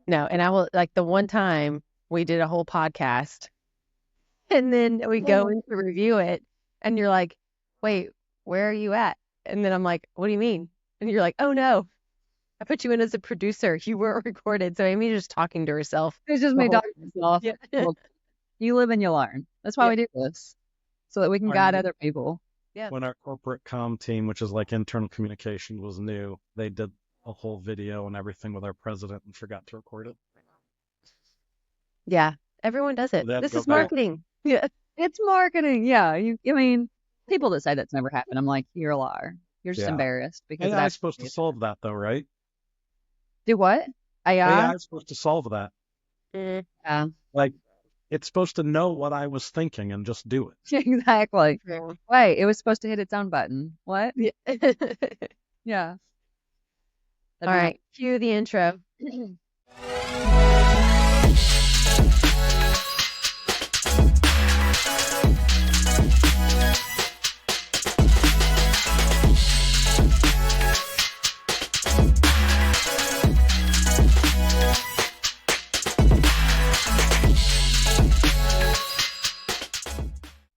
No, and I will like the one time we did a whole podcast and then we go in to review it and you're like, "Wait, where are you at?" And then I'm like, "What do you mean?" And you're like, "Oh no, I put you in as a producer. You weren't recorded." So Amy's just talking to herself It's just the me whole talking to myself. Yeah. Well, you live and you learn. That's why Yeah. we do this, so that we can guide other people. Yeah. When our corporate comm team, which is like internal communication, was new, they did a whole video and everything with our president and forgot to record it. Yeah. Everyone does it. They had to This go is back. marketing. Yeah. It's marketing. Yeah. I mean, people that say that's never happened, I'm like, you're a liar. You're just Yeah. embarrassed because AI is that's supposed to solve that, though, right? do what? AI AI? is supposed to solve that. Mm, Yeah. Like, it's supposed to know what I was thinking and just do it. Exactly. yeah. Wait, it was supposed to hit its own button. What? Yeah. Yeah. All right. Cue the intro.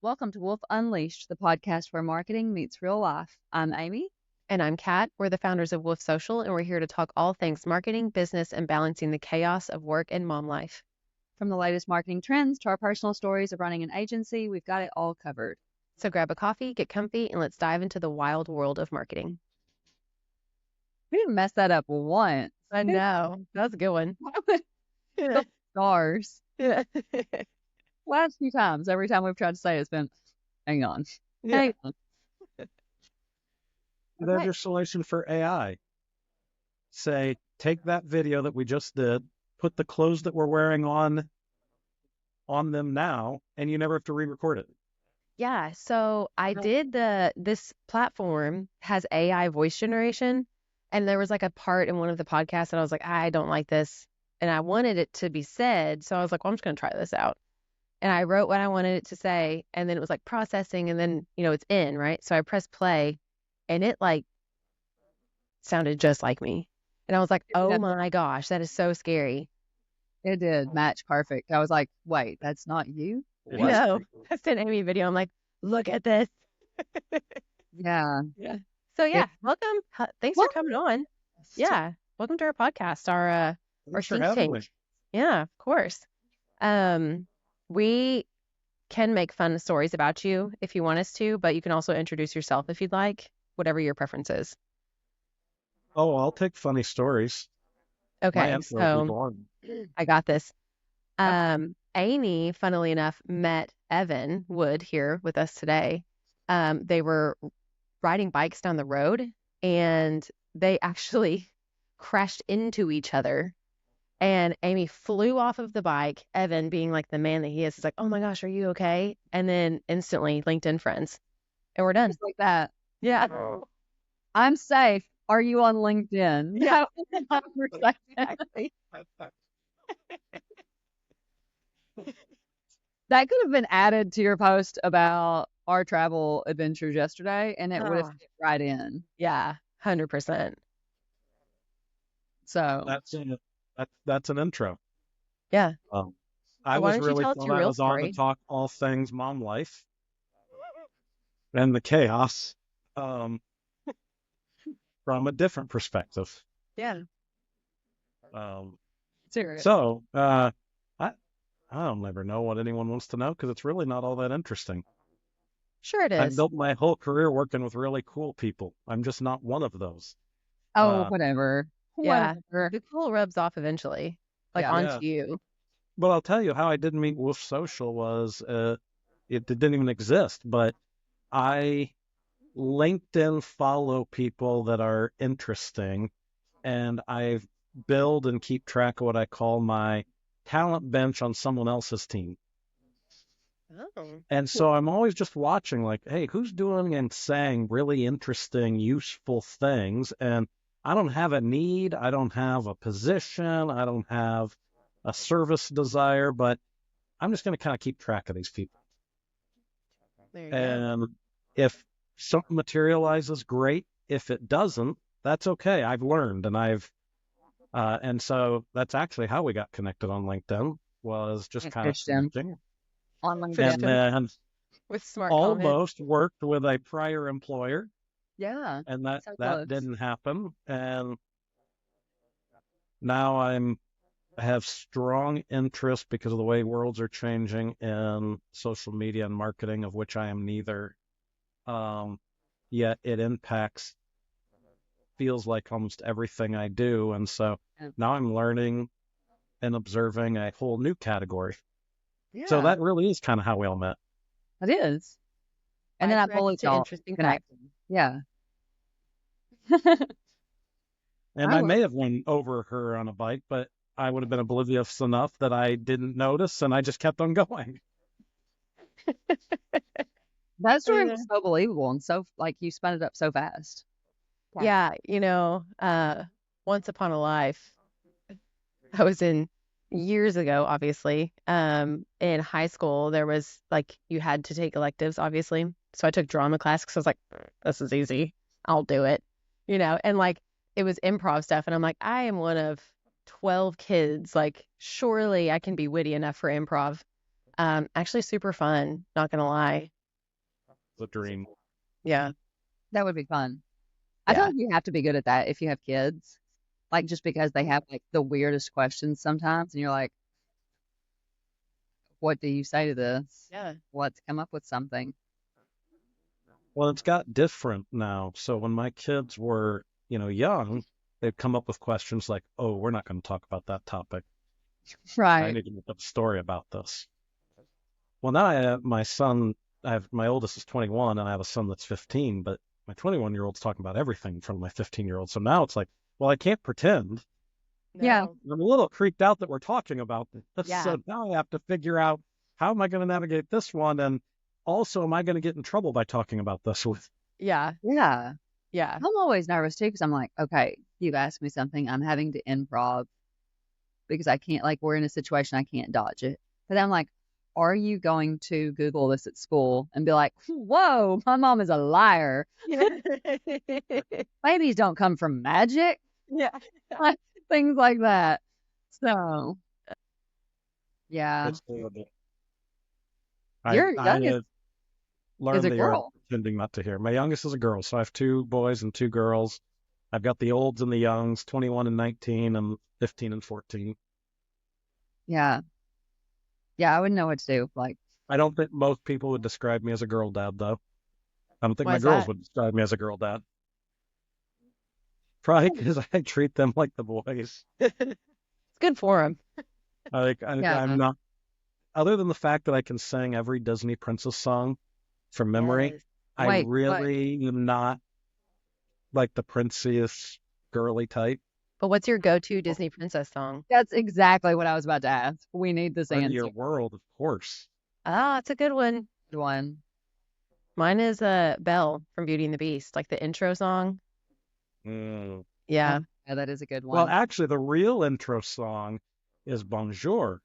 Welcome to Wolf Unleashed, the podcast where marketing meets real life. I'm Amy. And I'm Kat. We're the founders of Wolf Social, and we're here to talk all things marketing, business, and balancing the chaos of work and mom life. From the latest marketing trends to our personal stories of running an agency, we've got it all covered. So grab a coffee, get comfy, and let's dive into the wild world of marketing. We didn't mess that up once. I know. That's a good one. Stars. Yeah. Last few times, every time we've tried to say it, it's been, hang on. Yeah. Hang on. There's your solution for AI. Say, take that video that we just did, put the clothes that we're wearing on them now, and you never have to re-record it. Yeah. So I did this platform has AI voice generation, and there was like a part in one of the podcasts that I was like, I don't like this, and I wanted it to be said, so I was like, well, I'm just gonna try this out. And I wrote what I wanted it to say, and then it was like processing, and then it's in, right? So I pressed play, and it like sounded just like me. And I was like, oh Yeah. my gosh, that is so scary. It did match perfect. I was like, wait, that's not you? It What? is No, creepy. I sent Amy a video. I'm like, look at this. Yeah. So yeah, welcome. Thanks for coming on. Yeah, welcome to our podcast, our Thanks for think having tank. me. Yeah, of course. We can make fun stories about you if you want us to, but you can also introduce yourself if you'd like, whatever your preference is. Oh, I'll take funny stories. My Okay, intro will be so boring. I got this. Amy, funnily enough, met Evan Wood here with us today. They were riding bikes down the road and they actually crashed into each other. And Amy flew off of the bike. Evan, being like the man that he is like, oh my gosh, are you okay? And then instantly LinkedIn friends. And we're done. Just like that. Yeah. I'm safe. Are you on LinkedIn? Yeah. Exactly. That could have been added to your post about our travel adventures yesterday, and it would have fit right in. Yeah, 100%. So That's an intro. Yeah. I why was don't you really tell us thought your I real was on story? to talk all things mom life and the chaos from a different perspective. Yeah. serious. So I don't ever know what anyone wants to know because it's really not all that interesting. Sure it I've is. built my whole career working with really cool people. I'm just not one of those. Oh, whatever. Yeah. Whatever. The cool rubs off eventually, like Yeah. onto you. But I'll tell you how I did meet Wolf Social was it didn't even exist, but I LinkedIn follow people that are interesting, and I build and keep track of what I call my talent bench on someone else's team. Oh. And so I'm always just watching, like, hey, who's doing and saying really interesting, useful things? And I don't have a need. I don't have a position. I don't have a service desire, but I'm just going to kind of keep track of these people. There you go. And if something materializes, great. If it doesn't, that's okay. I've learned and I've And so that's actually how we got connected on LinkedIn, was just kind of Christian connecting. on And LinkedIn. then With smart comments. almost worked with a prior employer, Yeah. and that So close. didn't happen. And now I have strong interest, because of the way worlds are changing, in social media and marketing, of which I am neither. Yet it impacts, feels like, almost everything I do. And so Yeah. now I'm learning and observing a whole new category. Yeah. So that really is kind of how we all met. It is. And then I Bypass bullied to y'all. interesting Connect. facts. Yeah. And I I will. may have went over her on a bike, but I would have been oblivious enough that I didn't notice, and I just kept on going. That story Yeah. was so believable and so, like, you spun it up so fast. Yeah, once upon a life, I was in years ago, obviously. In high school, there was like you had to take electives, obviously. So I took drama class because I was like, this is easy. I'll do it. And like it was improv stuff. And I'm like, I am one of 12 kids. Like, surely I can be witty enough for improv. Actually super fun, not gonna lie. The dream. Yeah. That would be fun. I feel Yeah. like you have to be good at that if you have kids. Like, just because they have like the weirdest questions sometimes, and you're like, what do you say to this? Yeah. Let's come up with something. Well, it's got different now. So when my kids were, young, they'd come up with questions like, oh, we're not going to talk about that topic. I Right. need to make up a story about this. Well, now I have my oldest is 21, and I have a son that's 15, but my 21-year-old's talking about everything in front of my 15-year-old. So now it's like, well, I can't pretend. Yeah. No. I'm a little creeped out that we're talking about this. Yeah. So now I have to figure out, how am I going to navigate this one? And also, am I going to get in trouble by talking about this with? Yeah. Yeah. Yeah. I'm always nervous too, because I'm like, okay, you've asked me something, I'm having to improv because I can't, like, we're in a situation I can't dodge it. But I'm like, are you going to Google this at school and be like, whoa, my mom is a liar? Babies don't come from magic. Yeah. Things like that. So, yeah. It's horrible. Your I youngest have learned is a the art of girl. pretending not to hear. My youngest is a girl, so I have 2 boys and 2 girls. I've got the olds and the youngs, 21 and 19, and 15 and 14. Yeah. Yeah, I wouldn't know what to do. Like, I don't think most people would describe me as a girl dad, though. I don't think Why my is girls that? would describe me as a girl dad. Probably because I treat them like the boys. It's good for him. yeah. I'm not, other than the fact that I can sing every Disney princess song from memory, Yes. I Wait, what? really am not like the princess girly type. But what's your go-to Disney princess song? That's exactly what I was about to ask. We need this Part of answer. your world, of course. Ah, it's a good one. Good one. Mine is Belle from Beauty and the Beast, like the intro song. Mm. Yeah. Yeah, that is a good one. Well, actually, the real intro song is Bonjour.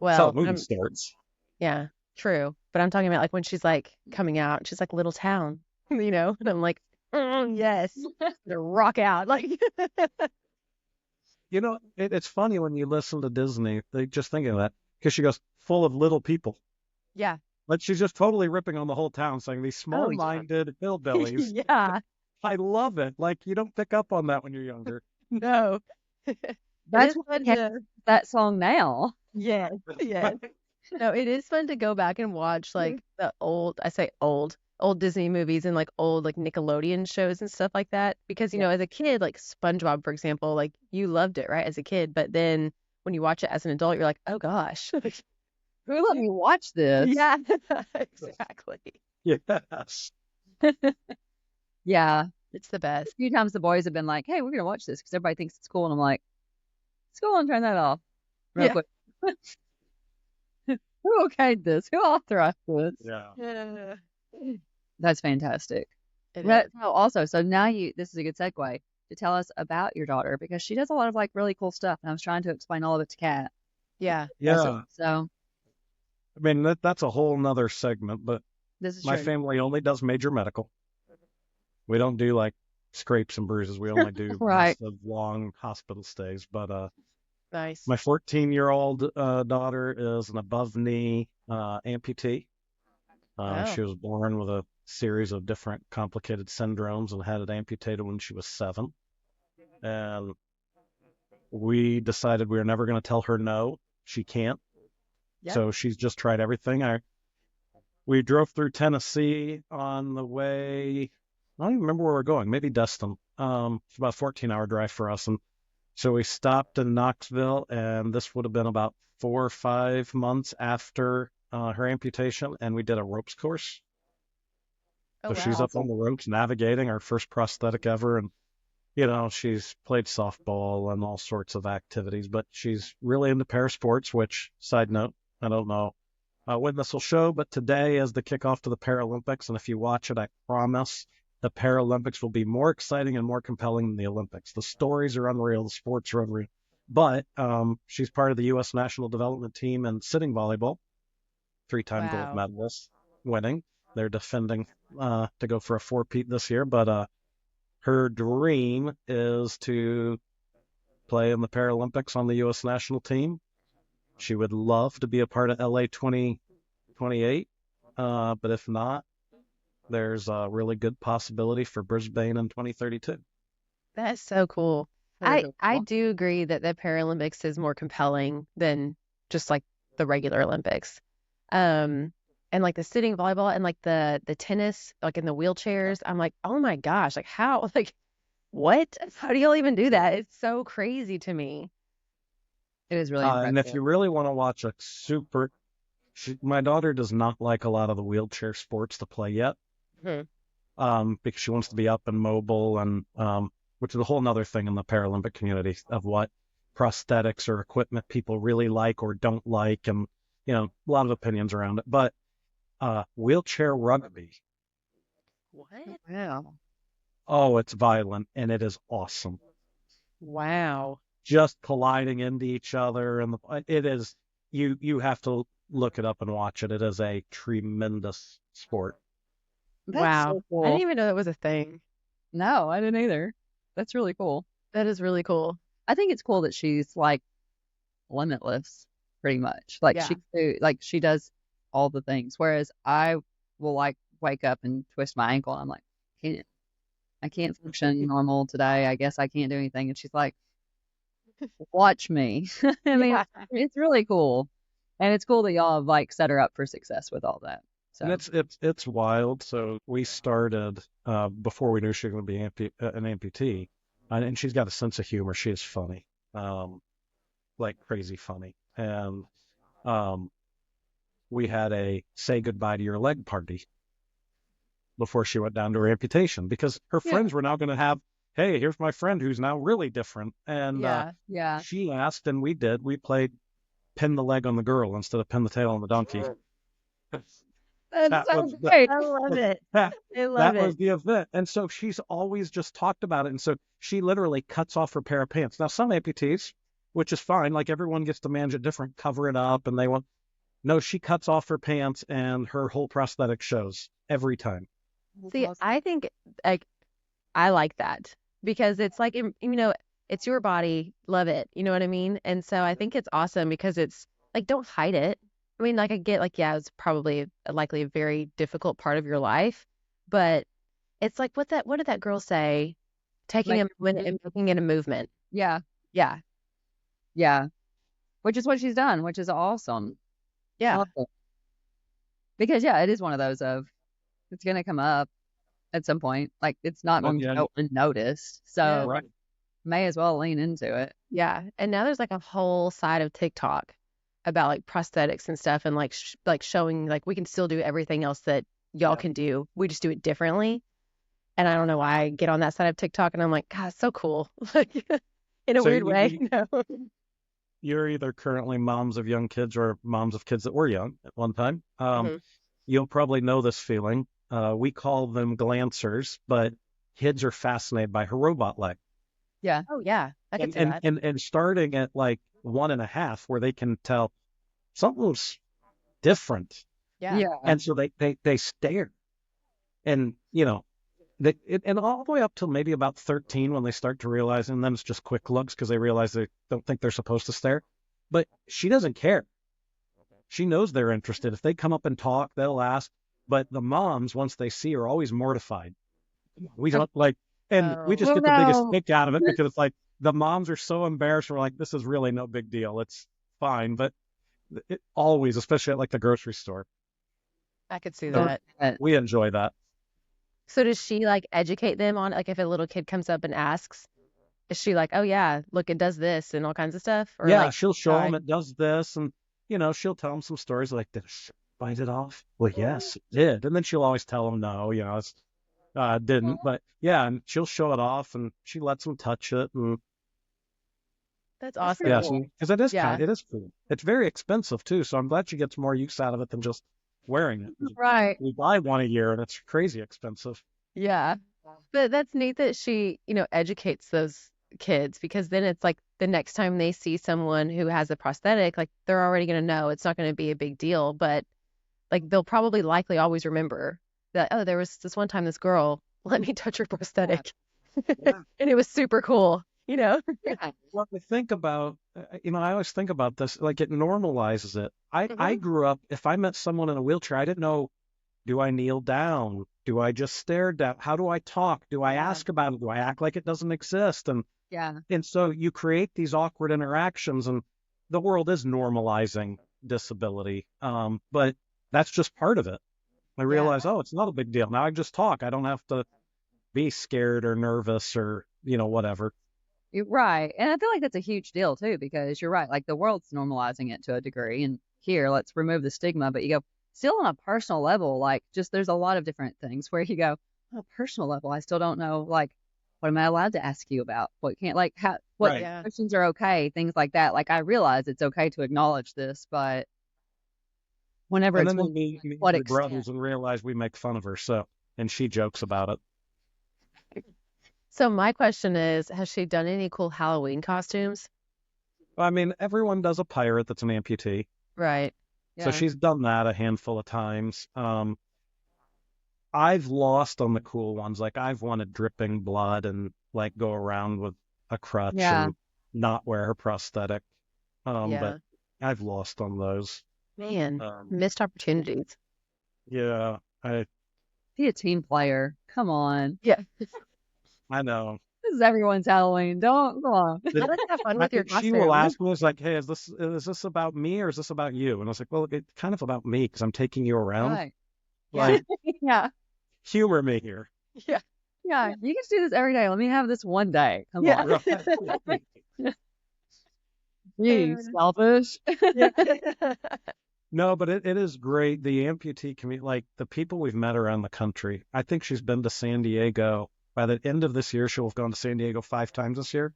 That's how Well, the movie starts. yeah, true. But I'm talking about like when she's like coming out, she's like little town, and I'm like, yes, to rock out. Like, It's funny when you listen to Disney, they just think of that, because she goes, full of little people. yeah. Like, she's just totally ripping on the whole town, saying these Oh, yeah. small-minded hillbillies. Yeah. I love it. Like, you don't pick up on that when you're younger. No. That's is what fun we have to, that song now. yes, yes. No, it is fun to go back and watch like the old Disney movies and like old like Nickelodeon shows and stuff like that. Because, Yeah. as a kid, like SpongeBob, for example, like you loved it, right, as a kid. But then when you watch it as an adult, you're like, oh gosh. Who let me watch this? Yeah, exactly. Yes. Yeah. It's the best. A few times the boys have been like, hey, we're going to watch this because everybody thinks it's cool. And I'm like, let's go on, turn that off real Yeah. quick. Who okayed this? Who authorized this? Yeah. Yeah. That's fantastic. It But is. also, so now this is a good segue to tell us about your daughter, because she does a lot of like really cool stuff. And I was trying to explain all of it to Kat. Yeah. Yeah. So I mean, that's a whole nother segment, but this is my true. family only does major medical. We don't do like scrapes and bruises. We only do Right. massive, long hospital stays. But Nice. my 14-year-old daughter is an above knee amputee. Wow. She was born with a series of different complicated syndromes and had it amputated when she was 7. And we decided we were never going to tell her no. She can't. Yeah. So she's just tried everything. We drove through Tennessee on the way. I don't even remember where we're going. Maybe Destin. It's about a 14-hour drive for us. And so we stopped in Knoxville, and this would have been about 4 or 5 months after her amputation, and we did a ropes course. Oh, So she's wow. up on the ropes navigating, our first prosthetic ever. And, you know, she's played softball and all sorts of activities, but she's really into parasports, which, side note, I don't know when this will show, but today is the kickoff to the Paralympics. And if you watch it, I promise the Paralympics will be more exciting and more compelling than the Olympics. The stories are unreal. The sports are unreal. But she's part of the U.S. national development team in sitting volleyball, 3-time gold Wow. medalist, winning. They're defending to go for a 4-peat this year. But her dream is to play in the Paralympics on the U.S. national team. She would love to be a part of LA 2028, but if not, there's a really good possibility for Brisbane in 2032. That's so cool. Very I cool. do agree that the Paralympics is more compelling than just like the regular Olympics. And like the sitting volleyball and like the tennis, like in the wheelchairs, I'm like, oh my gosh, like how, like what? How do y'all even do that? It's so crazy to me. It is really And if impressive. you really want to watch a my daughter does not like a lot of the wheelchair sports to play yet, Hmm. because she wants to be up and mobile, and which is a whole nother thing in the Paralympic community of what prosthetics or equipment people really like or don't like, and you know, a lot of opinions around it. But wheelchair rugby, What? Wow. oh, it's violent and it is awesome. Wow. Just colliding into each other, and it is you have to look it up and watch it. It is a tremendous sport. That's Wow. so I didn't cool. even know that was a thing. No, I didn't either. That's really cool. That is really cool. I think it's cool that she's like limitless, pretty much. Like Yeah. she does all the things. Whereas I will like wake up and twist my ankle and I'm like, I can't function normal today. I guess I can't do anything. And she's like, watch me. I mean, Yeah. it's really cool. And it's cool that y'all have like set her up for success with all that. And So it's wild. So we started before we knew she was going to be an amputee, and she's got a sense of humor. She is funny, like crazy funny. And we had a say goodbye to your leg party before she went down to her amputation, because her Yeah. friends were now going to have, hey, here's my friend who's now really different. And Yeah. yeah. she asked, and we did. We played pin the leg on the girl instead of pin the tail on the donkey. That's That so was great. I love it. that I love was it. the event. And so she's always just talked about it. And so she literally cuts off her pair of pants. Now, some amputees, which is fine, like everyone gets to manage it different, cover it up, and they want. No, she cuts off her pants and her whole prosthetic shows every time. See, I think like I like that because it's like, you know, it's your body, love it. You know what I mean? And so I think it's awesome because it's like, don't hide it. I mean, like I get like, yeah, it's probably likely a very difficult part of your life, but it's like what did that girl say? Taking Like, a moment and making it a movement. yeah. Yeah. Yeah. Which is what she's done, which is awesome. I Yeah. love it. Because yeah, it is one of those of it's gonna come up at some point. Like it's not Well, going to yeah, go unnoticed. Yeah. So right. may as well lean into it. Yeah. And now there's like a whole side of TikTok about like prosthetics and stuff and like like showing like we can still do everything else that y'all can do. We just do it differently. And I don't know why I get on that side of TikTok and I'm like, God, it's so cool. Like in a So weird way. You know? you're either currently moms of young kids or moms of kids that were young at one time. Mhm. You'll probably know this feeling. We call them glancers, but kids are fascinated by her robot leg. Yeah. Oh yeah. I could see that. And starting at like 1.5, where they can tell something's different. Yeah. Yeah. And so they stare. And, you know, and all the way up till maybe about 13 when they start to realize, and then it's just quick looks because they realize they don't think they're supposed to stare. But she doesn't care. She knows they're interested. If they come up and talk, they'll ask. But the moms, once they see her, are always mortified. We don't like, and we just Oh, get the biggest no. kick out of it because it's like the moms are so embarrassed. We're like, this is really no big deal. It's fine. But it always, especially at like the grocery store, I could see so that. we enjoy that. So does she like educate them on like if a little kid comes up and asks, is she like, oh yeah, look, it does this and all kinds of stuff? Or Yeah, like, she'll show sorry. them it does this, and she'll tell them some stories like, did it bite it off? Well, yes, it did. And then she'll always tell them no, it's didn't. But yeah, and she'll show it off, and she lets them touch it, and That's That's pretty awesome. cool. because it is Yeah. it is cool. It's very expensive too, so I'm glad she gets more use out of it than just wearing it. Right. We buy one a year, and it's crazy expensive. Yeah. But that's neat that she, educates those kids because then it's like the next time they see someone who has a prosthetic, like they're already going to know it's not going to be a big deal, but like they'll probably likely always remember that, oh, there was this one time this girl let me touch her prosthetic Yeah. and it was super cool, Yeah. Well, I think about, I always think about this, like it normalizes it. I Mhm. grew up, if I met someone in a wheelchair, I didn't know, do I kneel down? Do I just stare down? How do I talk? Do I Yeah. ask about it? Do I act like it doesn't exist? Yeah. And so you create these awkward interactions, and the world is normalizing disability. But that's just part of it. I realize, oh, it's not a big deal. Now I just talk. I don't have to be scared or nervous or, whatever. You're right. And I feel like that's a huge deal too, because you're right. Like the world's normalizing it to a degree. And here, let's remove the stigma. But you go, still on a personal level, like just there's a lot of different things where you go, on a personal level, I still don't know, like, what am I allowed to ask you about? What can't, like, what Right. Yeah. questions are okay? Things like that. Like, I realize it's okay to acknowledge this, but whenever And it's then they one, meet what my extent? brothers and realize we make fun of her. And she jokes about it. So my question is, has she done any cool Halloween costumes? I mean, everyone does a pirate that's an amputee. Right. So Yeah. she's done that a handful of times. I've lost on the cool ones. Like I've wanted dripping blood and like go around with a crutch Yeah. and not wear her prosthetic. Yeah. But I've lost on those. Man, Um, missed opportunities. yeah, Be a team player. Come on. Yeah. I know. This is everyone's Halloween. Don't, come on. The- Let's have fun I with your think she will costume. ask me, it's like, hey, is this about me or is this about you? And I was like, well, it's kind of about me because I'm taking you around. Right. Like, Yeah. humor me here. Yeah. Yeah. You can do this every day. Let me have this one day. Come Yeah. on. Right. You selfish. No, but it is great. The amputee community, like the people we've met around the country. I think she's been to San Diego. By the end of this year, she'll have gone to San Diego 5 times this year.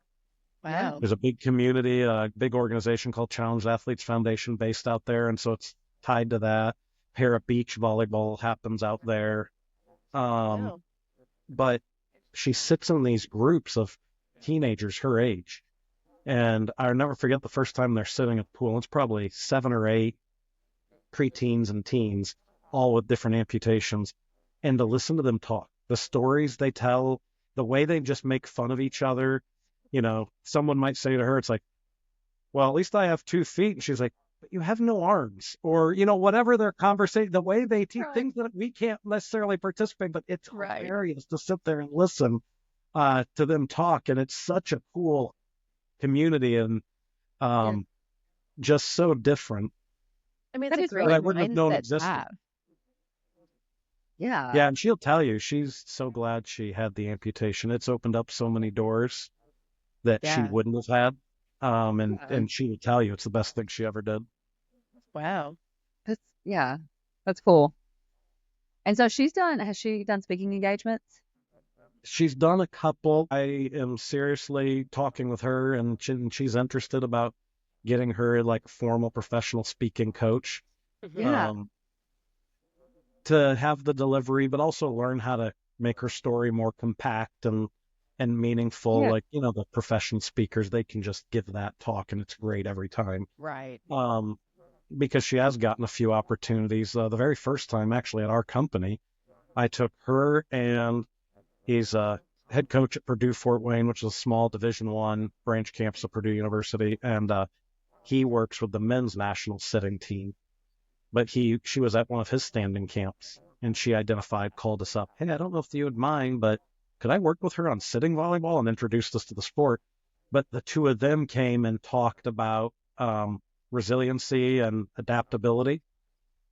Wow. There's a big community, a big organization called Challenge Athletes Foundation based out there. And so it's tied to that. Para beach volleyball happens out there. Wow. But she sits in these groups of teenagers her age. And I'll never forget the first time they're sitting at the pool. It's probably 7 or 8 preteens and teens, all with different amputations. And to listen to them talk, the stories they tell, the way they just make fun of each other. Someone might say to her, it's like, well, at least I have 2 feet. And she's like, but you have no arms. Or, whatever their conversation, the way they teach Right. things that we can't necessarily participate, but it's Right. hilarious to sit there and listen to them talk. And it's such a cool community and just so different. I mean, That it's a is really great I wouldn't have known mindset to existed. have. Yeah. Yeah, and she'll tell you she's so glad she had the amputation. It's opened up so many doors that she Yeah. wouldn't have had. And Yeah. she would tell you it's the best thing she ever did. Wow. That's cool. And so has she done speaking engagements? She's done a couple. I am seriously talking with her, and she's interested about getting her like a formal professional speaking coach. Yeah. To have the delivery, but also learn how to make her story more compact and meaningful. Yeah. Like, the profession speakers, they can just give that talk and it's great every time. Right. Because she has gotten a few opportunities. The very first time actually at our company, I took her and He's a head coach at Purdue Fort Wayne, which is a small Division I branch campus of Purdue University, and he works with the men's national sitting team. But she was at one of his standing camps, and she called us up. Hey, I don't know if you would mind, but could I work with her on sitting volleyball, and introduced us to the sport? But the two of them came and talked about resiliency and adaptability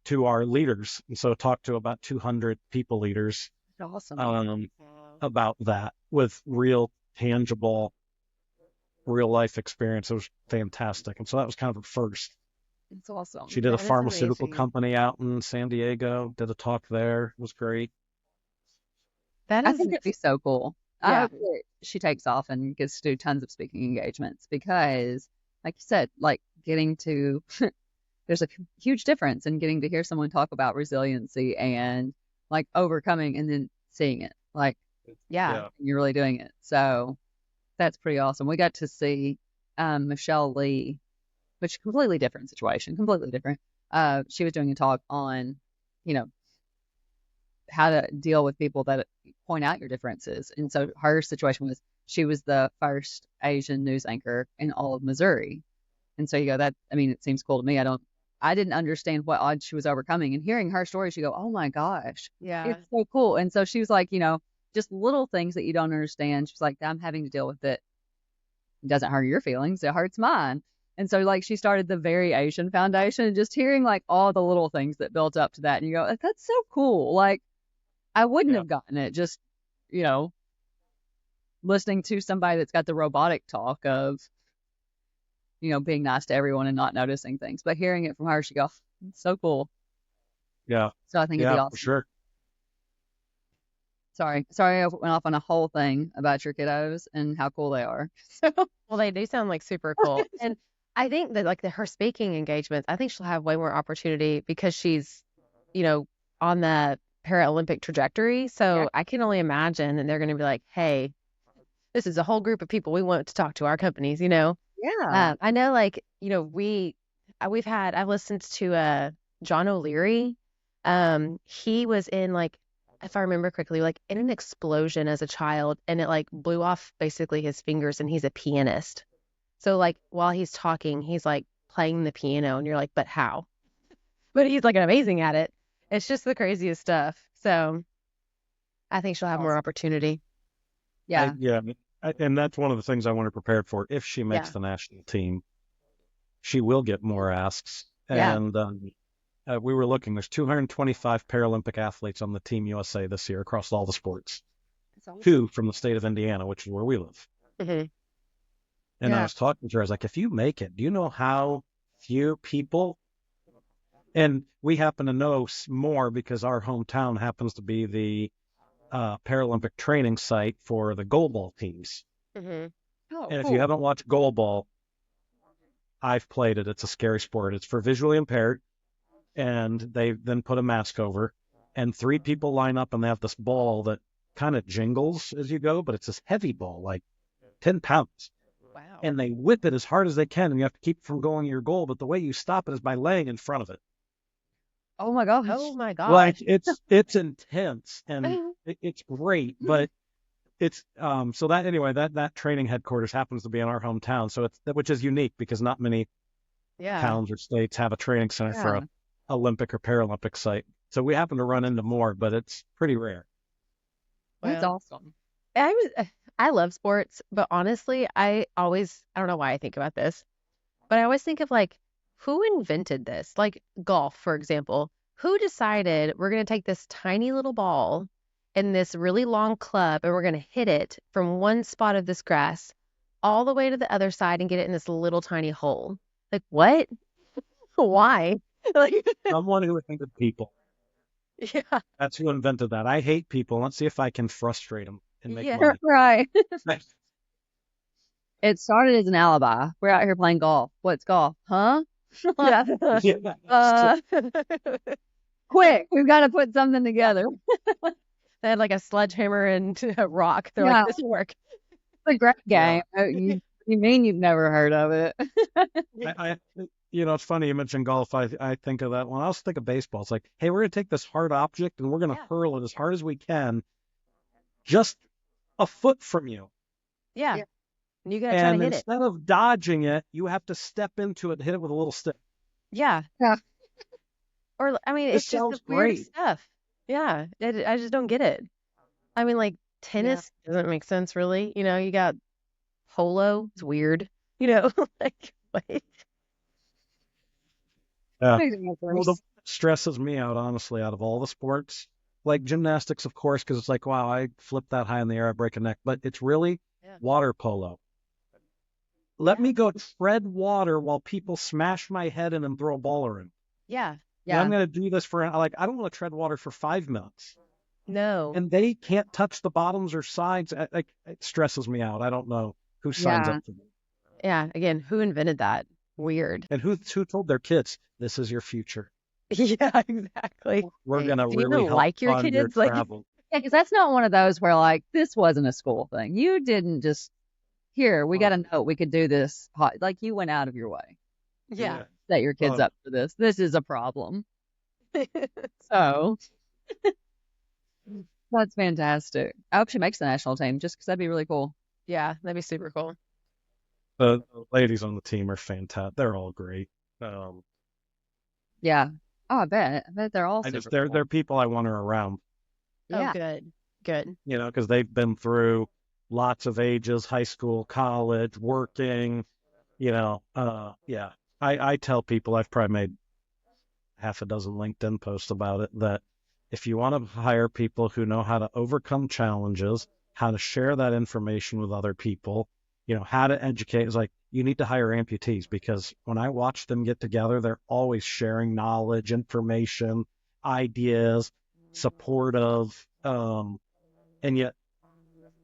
to our leaders. And so talked to about 200 people leaders Awesome. about that with real, tangible, real life experience. It was fantastic. And so that was kind of her first. It's awesome. She did a That is pharmaceutical amazing. company out in San Diego, did a talk there. It was great. That I is, think it'd be so cool. I Yeah. hope that she takes off and gets to do tons of speaking engagements because, like you said, like getting to, there's a huge difference in getting to hear someone talk about resiliency and like overcoming and then seeing it, like yeah. you're really doing it. So that's pretty awesome. We got to see Michelle Lee, which completely different situation, completely different. She was doing a talk on, you know, how to deal with people that point out your differences. And so her situation was she was the first Asian news anchor in all of Missouri. And so you go, that, I mean, it seems cool to me. I didn't understand what odds she was overcoming. And hearing her story, she go, oh my gosh, Yeah. it's so cool. And so she was like, just little things that you don't understand. She's like, I'm having to deal with it. It doesn't hurt your feelings. It hurts mine. And so like she started the Very Asian Foundation and just hearing like all the little things that built up to that. And you go, that's so cool. Like I wouldn't have gotten it just, listening to somebody that's got the robotic talk of, being nice to everyone and not noticing things. But hearing it from her, she goes, it's so cool. Yeah. So I think it'd be Yeah, awesome. for sure. Sorry, I went off on a whole thing about your kiddos and how cool they are. Well, they do sound like super cool. And I think that like her speaking engagements, I think she'll have way more opportunity because she's, on the Paralympic trajectory. So Yeah. I can only imagine that they're going to be like, hey, this is a whole group of people we want to talk to our companies, Yeah. I know like, I've listened to John O'Leary. He was in like, if I remember correctly, like in an explosion as a child and it like blew off basically his fingers and he's a pianist. So like while he's talking, he's like playing the piano and you're like, but how? But he's like amazing at it. It's just the craziest stuff. So I think she'll have more opportunity. Yeah. And that's one of the things I want her prepared for. If she makes Yeah. the national team, she will get more asks. Yeah. And we were looking, there's 225 Paralympic athletes on the Team USA this year across all the sports. That's awesome. 2 from the state of Indiana, which is where we live. Mhm. And I Yeah. was talking to her, I was like, if you make it, do you know how few people? And we happen to know more because our hometown happens to be the Paralympic training site for the goalball teams. Mhm. Oh, And if cool. you haven't watched goalball, I've played it. It's a scary sport. It's for visually impaired. And they then put a mask over. And 3 people line up and they have this ball that kind of jingles as you go, but it's this heavy ball, like 10 pounds. Wow. And they whip it as hard as they can, and you have to keep it from going to your goal. But the way you stop it is by laying in front of it. Oh my gosh. Oh my gosh. Like it's intense and it's great, but it's so that anyway that training headquarters happens to be in our hometown, so which is unique because not many Yeah. towns or states have a training center for Yeah. a Olympic or Paralympic site. So we happen to run into more, but it's pretty rare. That's Well, awesome. I love sports, but honestly, I don't know why I think about this, but I always think of like, who invented this? Like golf, for example. Who decided we're going to take this tiny little ball and this really long club and we're going to hit it from one spot of this grass all the way to the other side and get it in this little tiny hole? Like, what? Why? Like, Someone who invented people. yeah. That's who invented that. I hate people. Let's see if I can frustrate them and make Yeah. money. Right. It started as an alibi. We're out here playing golf. What's golf? Huh? Yeah. Uh, quick, we've got to put something together. They had like a sledgehammer and a rock. They're like, this will work. It's a great Yeah. game. Oh, you mean you've never heard of it? It's funny you mentioned golf. I think of that one. I also think of baseball. It's like, hey, we're going to take this hard object and we're going to Yeah. hurl it as hard as we can just a foot from you. Yeah. Yeah. And you gotta try to And hit it. instead of dodging it, you have to step into it and hit it with a little stick. Yeah. Yeah. Or, I mean, This it's just the sounds weirdest great. stuff. Yeah. I just don't get it. I mean, like, tennis doesn't make sense, really. You know, you got polo. It's weird. You know, like, what? Yeah. Exactly. Well, the stresses me out, honestly, out of all the sports, like gymnastics, of course, because it's like, wow, I flip that high in the air, I break a neck. But it's really Yeah. water polo. Let Yeah. me go tread water while people smash my head in and throw a ball around. Yeah. And I'm Yeah. going to do this for, like, I don't want to tread water for 5 minutes. No. And they can't touch the bottoms or sides. Like, it stresses me out. I don't know who signs Yeah. up for that. Yeah. Again, who invented that? Weird. And who told their kids, this is your future. Yeah, exactly. We're going to Do you really even help like your fund your kids? Like, travel. Yeah, because that's not one of those where like this wasn't a school thing. You didn't just here. We got a note. We could do this. Like you went out of your way. yeah. Set your kids Um, up for this. This is a problem. So that's fantastic. I hope she makes the national team just because that'd be really cool. Yeah, that'd be super cool. The ladies on the team are fantastic. They're all great. Yeah. Oh, I bet. I bet they're all I just super cool. they're people I want her around, Yeah. Oh, good. Good. you know, because they've been through lots of ages, high school, college, working, you know. Yeah. I tell people, I've probably made half a dozen LinkedIn posts about it, that if you want to hire people who know how to overcome challenges, how to share that information with other people, you know, how to educate, it's like you need to hire amputees, because when I watch them get together, they're always sharing knowledge, information, ideas, supportive, and yet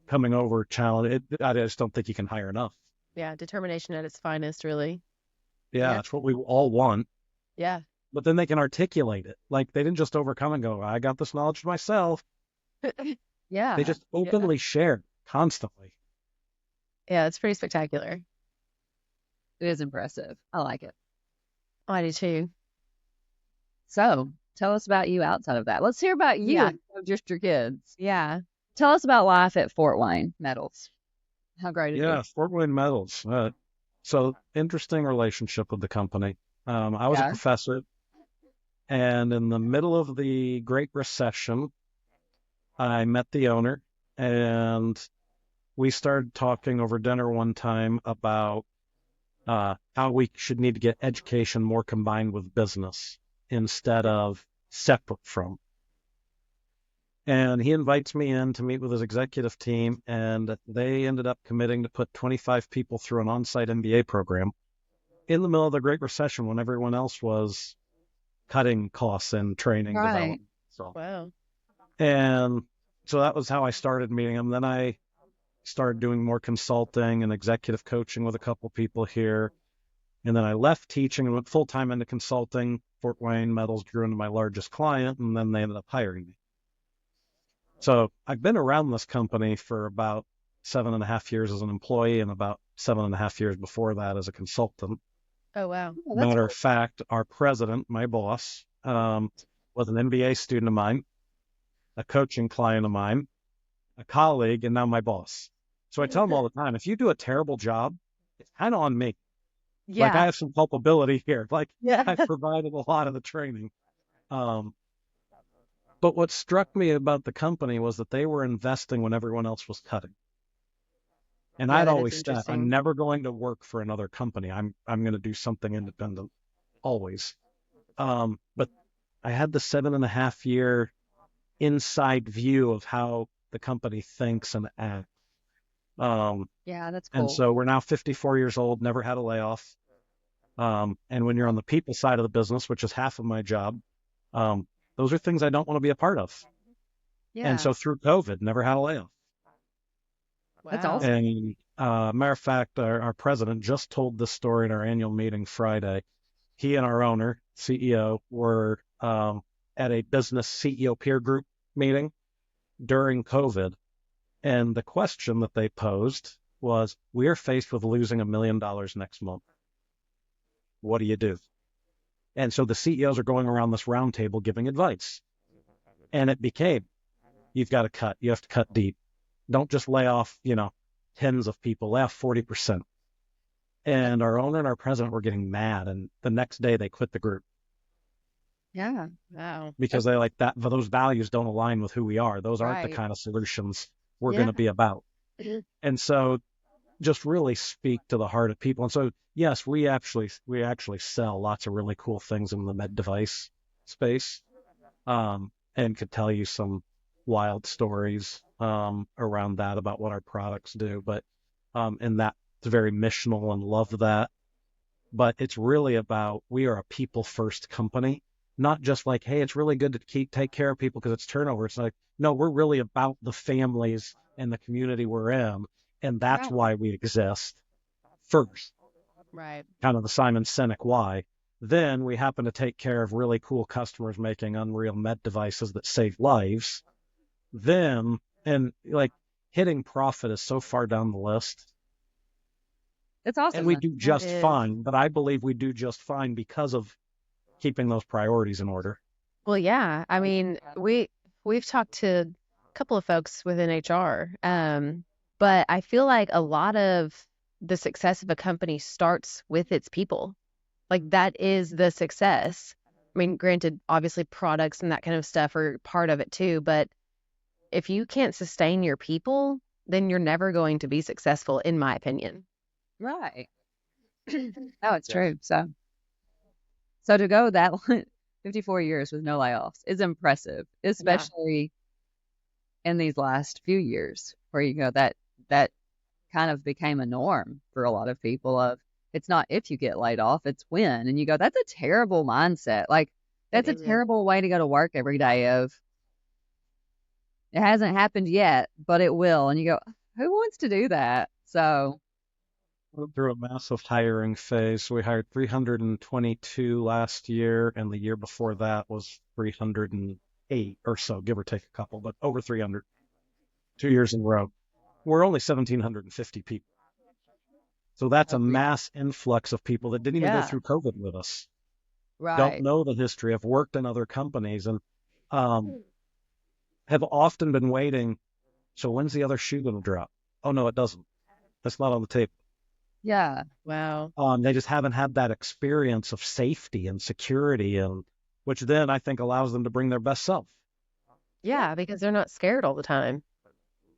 coming over challenge. I just don't think you can hire enough. Yeah, determination at its finest, really. Yeah, Yeah. that's what we all want. Yeah. But then they can articulate it. Like, they didn't just overcome and go, I got this knowledge myself. Yeah. They just openly share constantly. Yeah, it's pretty spectacular. It is impressive. I like it. Oh, I do too. So tell us about you outside of that. Let's hear about you, Yeah. instead of just your kids. Yeah. Tell us about life at Fort Wayne Metals. How great it Yeah, is. Fort Wayne Metals. So interesting relationship with the company. I was a Yeah. professor, and in the middle of the Great Recession, I met the owner, and we started talking over dinner one time about how we should need to get education more combined with business instead of separate from. And he invites me in to meet with his executive team, and they ended up committing to put 25 people through an on-site MBA program in the middle of the Great Recession when everyone else was cutting costs and training Right. development. So, Wow. and so that was how I started meeting him. Then I started doing more consulting and executive coaching with a couple people here. And then I left teaching and went full-time into consulting. Fort Wayne Metals grew into my largest client, and then they ended up hiring me. So I've been around this company for about 7.5 years as an employee, and about 7.5 years before that as a consultant. Oh, wow. Oh, that's Matter cool. of fact, our president, my boss, was an MBA student of mine, a coaching client of mine, a colleague, and now my boss. So I tell him all the time, if you do a terrible job, it's kind of on me. Like, I Yeah. have some culpability here. Like, Yeah. I provided a lot of the training. But what struck me about the company was that they were investing when everyone else was cutting. And Yeah, I'd that is always said, I'm interesting. never going to work for another company. I'm going to do something independent, always. But I had the 7.5 year inside view of how the company thinks and acts. Yeah, that's And cool. so we're now 54 years old, never had a layoff. And when you're on the people side of the business, which is half of my job, those are things I don't want to be a part of. Yeah. And so through COVID, never had a layoff. That's Wow. awesome. And matter of fact, our president just told this story in our annual meeting Friday. He and our owner, CEO, were at a business CEO peer group meeting during COVID. And the question that they posed was, we are faced with losing $1 million next month. What do you do? And so the CEOs are going around this round table giving advice. And it became, you've got to cut. You have to cut deep. Don't just lay off, tens of people, lay off 40%. And our owner and our president were getting mad. And the next day they quit the group Yeah. Wow. because they like that. Those values don't align with who we are. Those aren't the Right. kind of solutions we're Yeah. going to be about. And so just really speak to the heart of people. And so, yes, we actually sell lots of really cool things in the med device space, and could tell you some wild stories around that about what our products do. But and that's very missional and love that. But it's really about, we are a people first company, not just like, hey, it's really good to take care of people because it's turnover. It's like, no, we're really about the families and the community we're in. And that's Right. why we exist first, Right. kind of the Simon Sinek why. Then we happen to take care of really cool customers making unreal med devices that save lives. Then, and like hitting profit is so far down the list. It's awesome. And we do just is. fine, but I believe we do just fine because of keeping those priorities in order. Well, yeah. I mean, we've talked to a couple of folks within HR, but I feel like a lot of the success of a company starts with its people. Like that is the success. I mean, granted, obviously products and that kind of stuff are part of it too, but if you can't sustain your people, then you're never going to be successful, in my opinion. Right. No, it's true. So to go that 54 years with no layoffs is impressive, especially in these last few years where you go that kind of became a norm for a lot of people of it's not if you get laid off, it's when. And you go, that's a terrible mindset. Like that's a is. terrible way to go to work every day of it hasn't happened yet, but it will. And you go, who wants to do that? So Went through a massive hiring phase. We hired 322 last year, and the year before that was 308 or so, give or take a couple, but over 300, 2 years in a row. We're only 1,750 people. So that's a mass influx of people that didn't even go Yeah. through COVID with us. right. Don't know the history, have worked in other companies, and have often been waiting. So when's the other shoe going to drop? Oh, no, it doesn't. That's not on the table. Yeah. Wow. They just haven't had that experience of safety and security, and which then I think allows them to bring their best self. Yeah, because they're not scared all the time.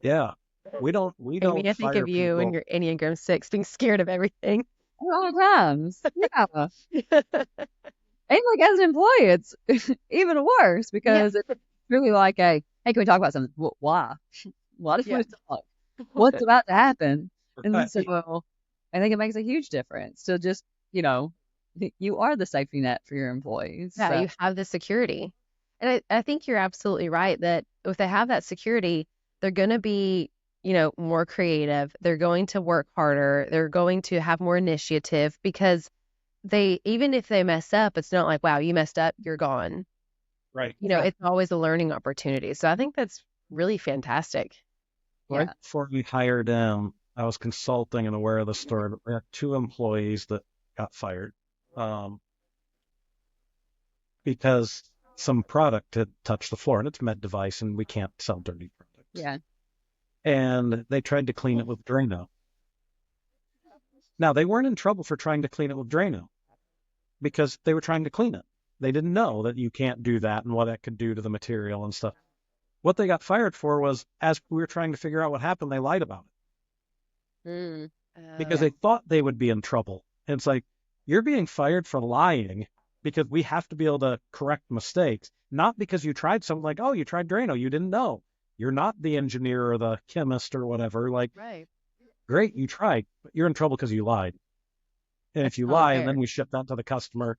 Yeah, we don't I mean, I think fire of you and people. your Enneagram 6 being scared of everything. All the times. Yeah. And like as an employee, it's even worse because it's really like a, hey, can we talk about something? Why? Why do you want to talk? What's about to happen? And Right. so I think it makes a huge difference to just, you are the safety net for your employees. Yeah, So, you have the security. And I think you're absolutely right that if they have that security, they're going to be, more creative. They're going to work harder. They're going to have more initiative because even if they mess up, it's not like, wow, you messed up, you're gone. Right. It's always a learning opportunity. So I think that's really fantastic. Right Yeah. before we hired him, I was consulting and aware of the story, but we had 2 employees that got fired because some product had touched the floor, and it's med device, and we can't sell dirty products. yeah. And they tried to clean it with Drano. Now, they weren't in trouble for trying to clean it with Drano because they were trying to clean it. They didn't know that you can't do that and what that could do to the material and stuff. What they got fired for was, as we were trying to figure out what happened, they lied about it because they thought they would be in trouble. And it's like, you're being fired for lying because we have to be able to correct mistakes, not because you tried something like, oh, you tried Drano, you didn't know. You're not the engineer or the chemist or whatever. Like, Right. great, you tried, but you're in trouble because you lied. And if you not lie fair. and then we ship that to the customer,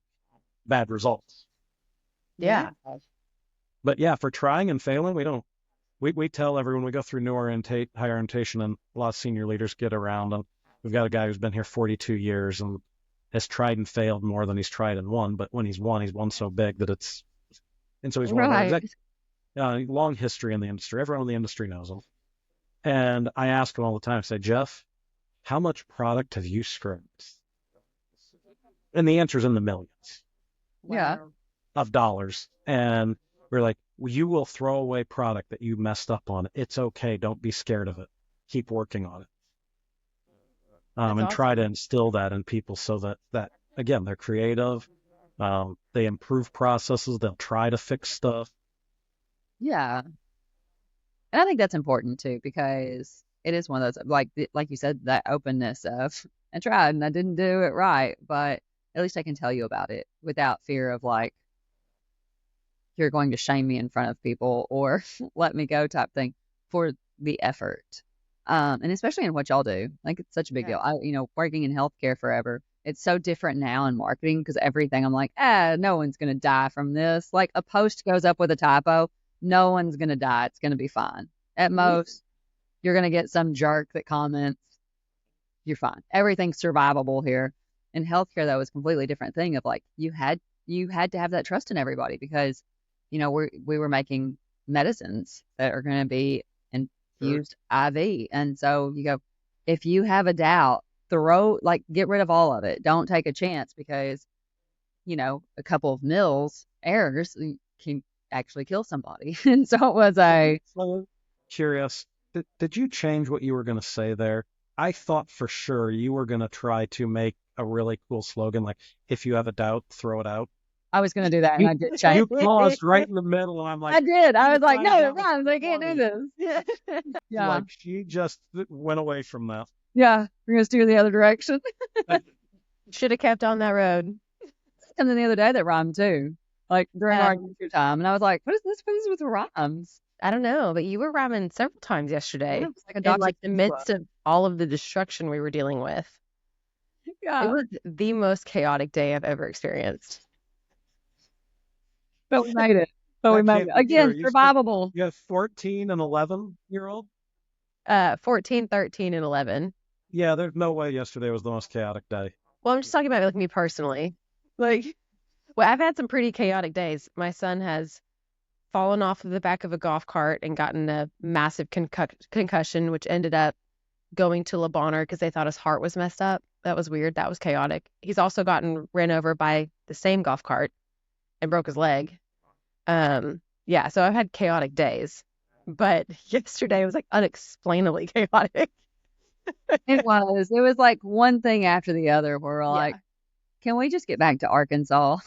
bad results. Yeah. But yeah, for trying and failing, we tell everyone, we go through new higher orientation, and a lot of senior leaders get around. And we've got a guy who's been here 42 years and has tried and failed more than he's tried and won. But when he's won so big that and so he's one of our Right. executives. Long history in the industry. Everyone in the industry knows him. And I ask him all the time, I say, Jeff, how much product have you scrapped? And the answer's in the millions Yeah. of dollars. And we're like, you will throw away product that you messed up on. It's okay. Don't be scared of it. Keep working on it. That's And try to awesome. instill that in people so that again, they're creative. They improve processes. They'll try to fix stuff. Yeah. And I think that's important too, because it is one of those, like you said, that openness of, I tried and I didn't do it right, but at least I can tell you about it without fear of like, you're going to shame me in front of people or let me go type thing for the effort. And especially in what y'all do, like it's such a big deal. Working in healthcare forever, it's so different now in marketing because everything I'm like, no one's going to die from this. Like a post goes up with a typo, no one's going to die. It's going to be fine. At most, you're going to get some jerk that comments, you're fine. Everything's survivable here. In healthcare, though, is a completely different thing of like, you had to have that trust in everybody because, we were making medicines that are going to be infused IV. And so you go, if you have a doubt, get rid of all of it. Don't take a chance because, a couple of mils errors can actually kill somebody. And so it was Curious, did you change what you were going to say there? I thought for sure you were going to try to make a really cool slogan like, if you have a doubt, throw it out. I was going to do that, and I did change. You paused right in the middle, and I'm like, I did. I was like, no, it that was rhymes. I can't do funny. this. Yeah. Like she just went away from that. Yeah. We're going to steer the other direction. Should have kept on that road. Something the other day that rhymed too, like during our interview time. And I was like, what is this? What is with the rhymes? I don't know, but you were rhyming several times yesterday. It was like a In Dr. like the Seuss midst book. of all of the destruction we were dealing with. It Yeah. was the most chaotic day I've ever experienced. But we made it. Again, survivable. You have 14 and 11-year-old? 14, 13, and 11. Yeah, there's no way yesterday was the most chaotic day. Well, I'm just talking about like me personally. Well, I've had some pretty chaotic days. My son has fallen off of the back of a golf cart and gotten a massive concussion, which ended up going to Le Bonheur because they thought his heart was messed up. That was weird. That was chaotic. He's also gotten ran over by the same golf cart and broke his leg. Yeah, so I've had chaotic days, but yesterday was like unexplainably chaotic. It was like one thing after the other where we're like, can we just get back to Arkansas?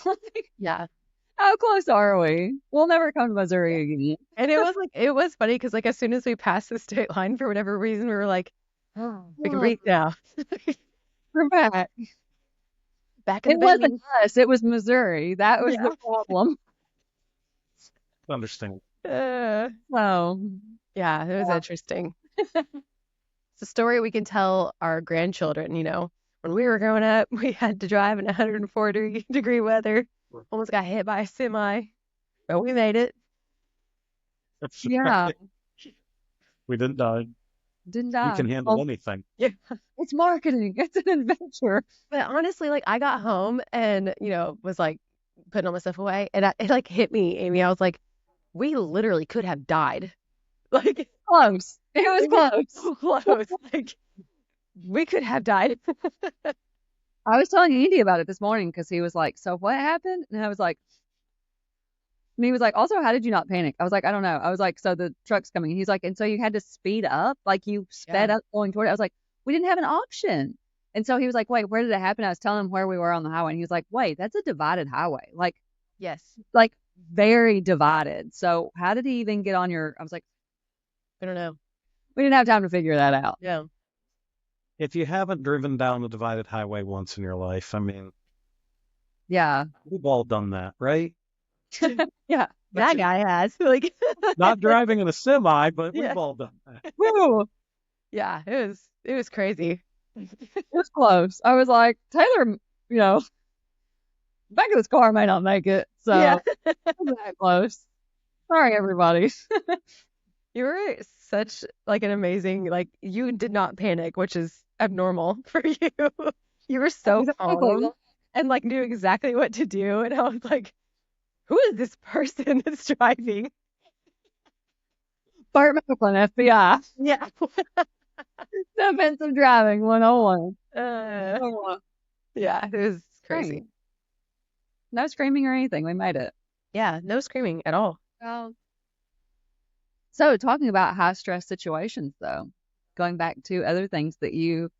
Yeah. How close are we? We'll never come to Missouri again. And it was funny because like as soon as we passed the state line for whatever reason, we were like, oh, we can breathe now. We're back. Back in It the wasn't us. It was Missouri. That was the problem. Understand. So, yeah, it was interesting. It's a story we can tell our grandchildren, when we were growing up, we had to drive in 104-degree weather. Almost got hit by a semi, but we made it. Yeah. We didn't die. Didn't die. You can handle anything. Yeah. It's marketing. It's an adventure. But honestly, like I got home and, was like putting all my stuff away and it like hit me, Amy. I was like, we literally could have died. Like close. It was close. Close. Like we could have died. I was telling Andy about it this morning because he was like, so what happened? And I was like, and he was like, also, how did you not panic? I was like, I don't know. I was like, so the truck's coming. He's like, and so you had to speed up? Like you sped up going toward it? I was like, we didn't have an option. And so he was like, wait, where did it happen? I was telling him where we were on the highway. And he was like, wait, that's a divided highway. Like, yes. Like very divided. So how did he even get on I was like, I don't know. We didn't have time to figure that out. Yeah. If you haven't driven down the divided highway once in your life, I mean, yeah, we've all done that, right? Yeah, that guy has. Like, not driving in a semi, but we've all done that. Woo! Yeah, it was crazy. It was close. I was like, Taylor, back of this car may not make it. So yeah. It wasn't that close. Sorry, everybody. You were such like an amazing, like you did not panic, which is abnormal for you. You were so calm and like knew exactly what to do. And I was like, who is this person that's driving? Bart Macklin, FBI. Yeah. Defensive driving 101. Yeah, it was crazy. No screaming or anything. We made it. Yeah, no screaming at all. Well, So talking about high stress situations, though, going back to other things that you're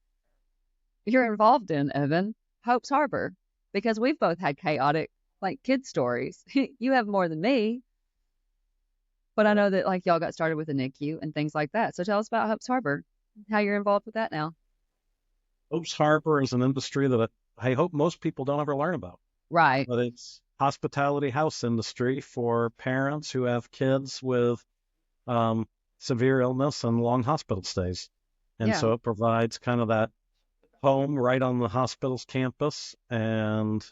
involved in, Evan, Hope's Harbor, because we've both had chaotic like kid stories. You have more than me, but I know that like y'all got started with a NICU and things like that. So tell us about Hope's Harbor, how you're involved with that now. Hope's Harbor is an industry that I hope most people don't ever learn about, Right. but it's hospitality house industry for parents who have kids with severe illness and long hospital stays. And Yeah. so it provides kind of that home right on the hospital's campus and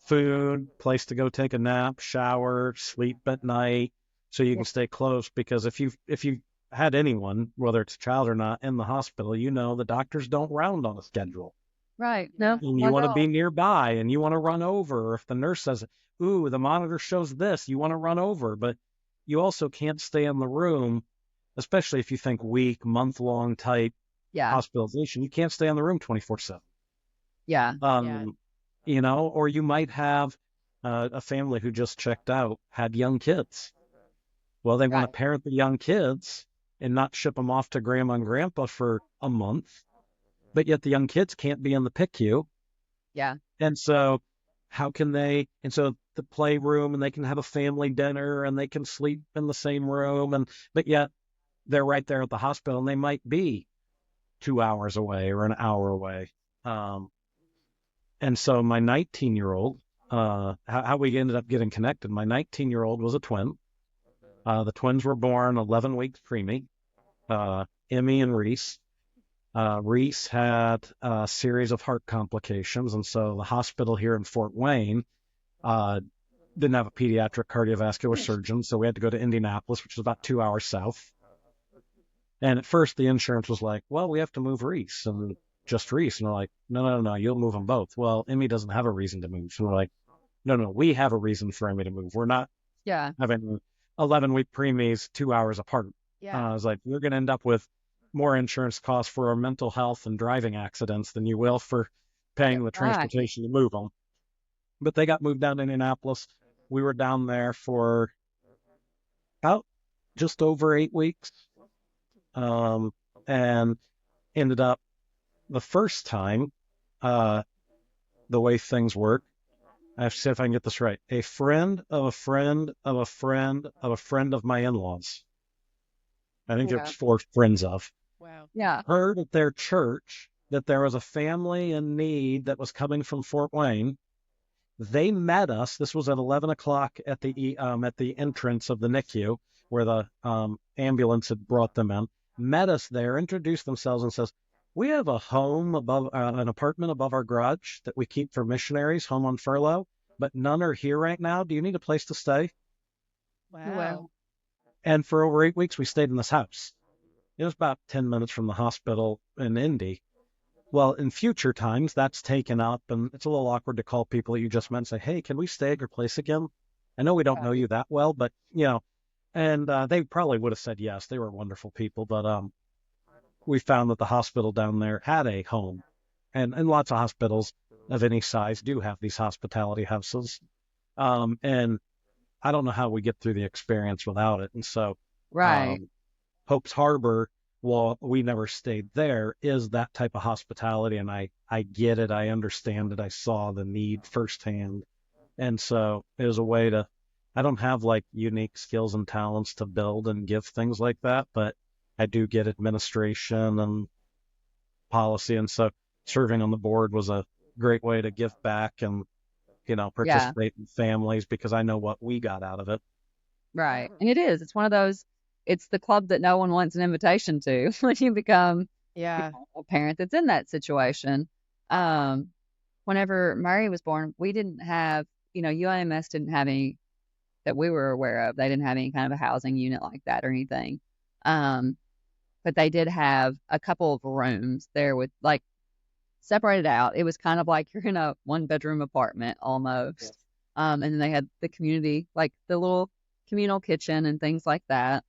food, place to go take a nap, shower, sleep at night, so you can stay close. Because if you had anyone, whether it's a child or not, in the hospital, you know the doctors don't round on a schedule. Right. No, And you want to be nearby and you want to run over. Or if the nurse says, ooh, the monitor shows this, you want to run over. But you also can't stay in the room, especially if you think week, month-long type yeah. hospitalization. You can't stay in the room 24/7. Yeah. You know, or you might have a family who just checked out, had young kids. Well, they want to parent the young kids and not ship them off to grandma and grandpa for a month, but yet the young kids can't be in the PICU. Yeah. And so how can they, and so the playroom, and they can have a family dinner and they can sleep in the same room, but yet they're right there at the hospital and they might be 2 hours away or an hour away. And so my 19-year-old, how we ended up getting connected, my 19-year-old was a twin. The twins were born 11 weeks preemie, Emmy and Reese. Reese had a series of heart complications, and so the hospital here in Fort Wayne didn't have a pediatric cardiovascular surgeon, so we had to go to Indianapolis, which is about 2 hours south. And at first, the insurance was like, well, we have to move Reese, and just Reese. And we're like, no, you'll move them both. Well, Emmy doesn't have a reason to move. So we're like, no, we have a reason for Emmy to move. We're not having 11-week preemies 2 hours apart. I was like, we're going to end up with more insurance costs for our mental health and driving accidents than you will for paying the transportation to move them. But they got moved down to Indianapolis. We were down there for about just over 8 weeks. And ended up the first time, the way things work, I have to see if I can get this right. A friend of a friend of a friend of a friend of my in-laws. I think there's 4 friends of. Wow. Yeah. Heard at their church that there was a family in need that was coming from Fort Wayne. They met us. This was at 11 o'clock at the entrance of the NICU where the ambulance had brought them in. Met us there, introduced themselves, and says, we have a home above, an apartment above our garage that we keep for missionaries home on furlough, but none are here right now. Do you need a place to stay? Wow. And for over 8 weeks, we stayed in this house. It was about 10 minutes from the hospital in Indy. Well, in future times, that's taken up, and it's a little awkward to call people that you just met and say, hey, can we stay at your place again? I know we don't know you that well, but, you know, and they probably would have said yes. They were wonderful people, but we found that the hospital down there had a home, and lots of hospitals of any size do have these hospitality houses. And I don't know how we get through the experience without it. And so Hope's Harbor, well, we never stayed there, is that type of hospitality. And I get it. I understand it. I saw the need firsthand. And so it was a way to, I don't have like unique skills and talents to build and give things like that, but I do get administration and policy. And so serving on the board was a great way to give back and, you know, participate in families because I know what we got out of it. Right. And it is. It's one of those, it's the club that no one wants an invitation to when you become a parent that's in that situation. Whenever Murray was born, we didn't have, you know, UIMS didn't have any that we were aware of. They didn't have any kind of a housing unit like that or anything. But they did have a couple of rooms there with like separated out. It was kind of like you're in a 1-bedroom apartment almost. And then they had the community, like the little communal kitchen and things like that.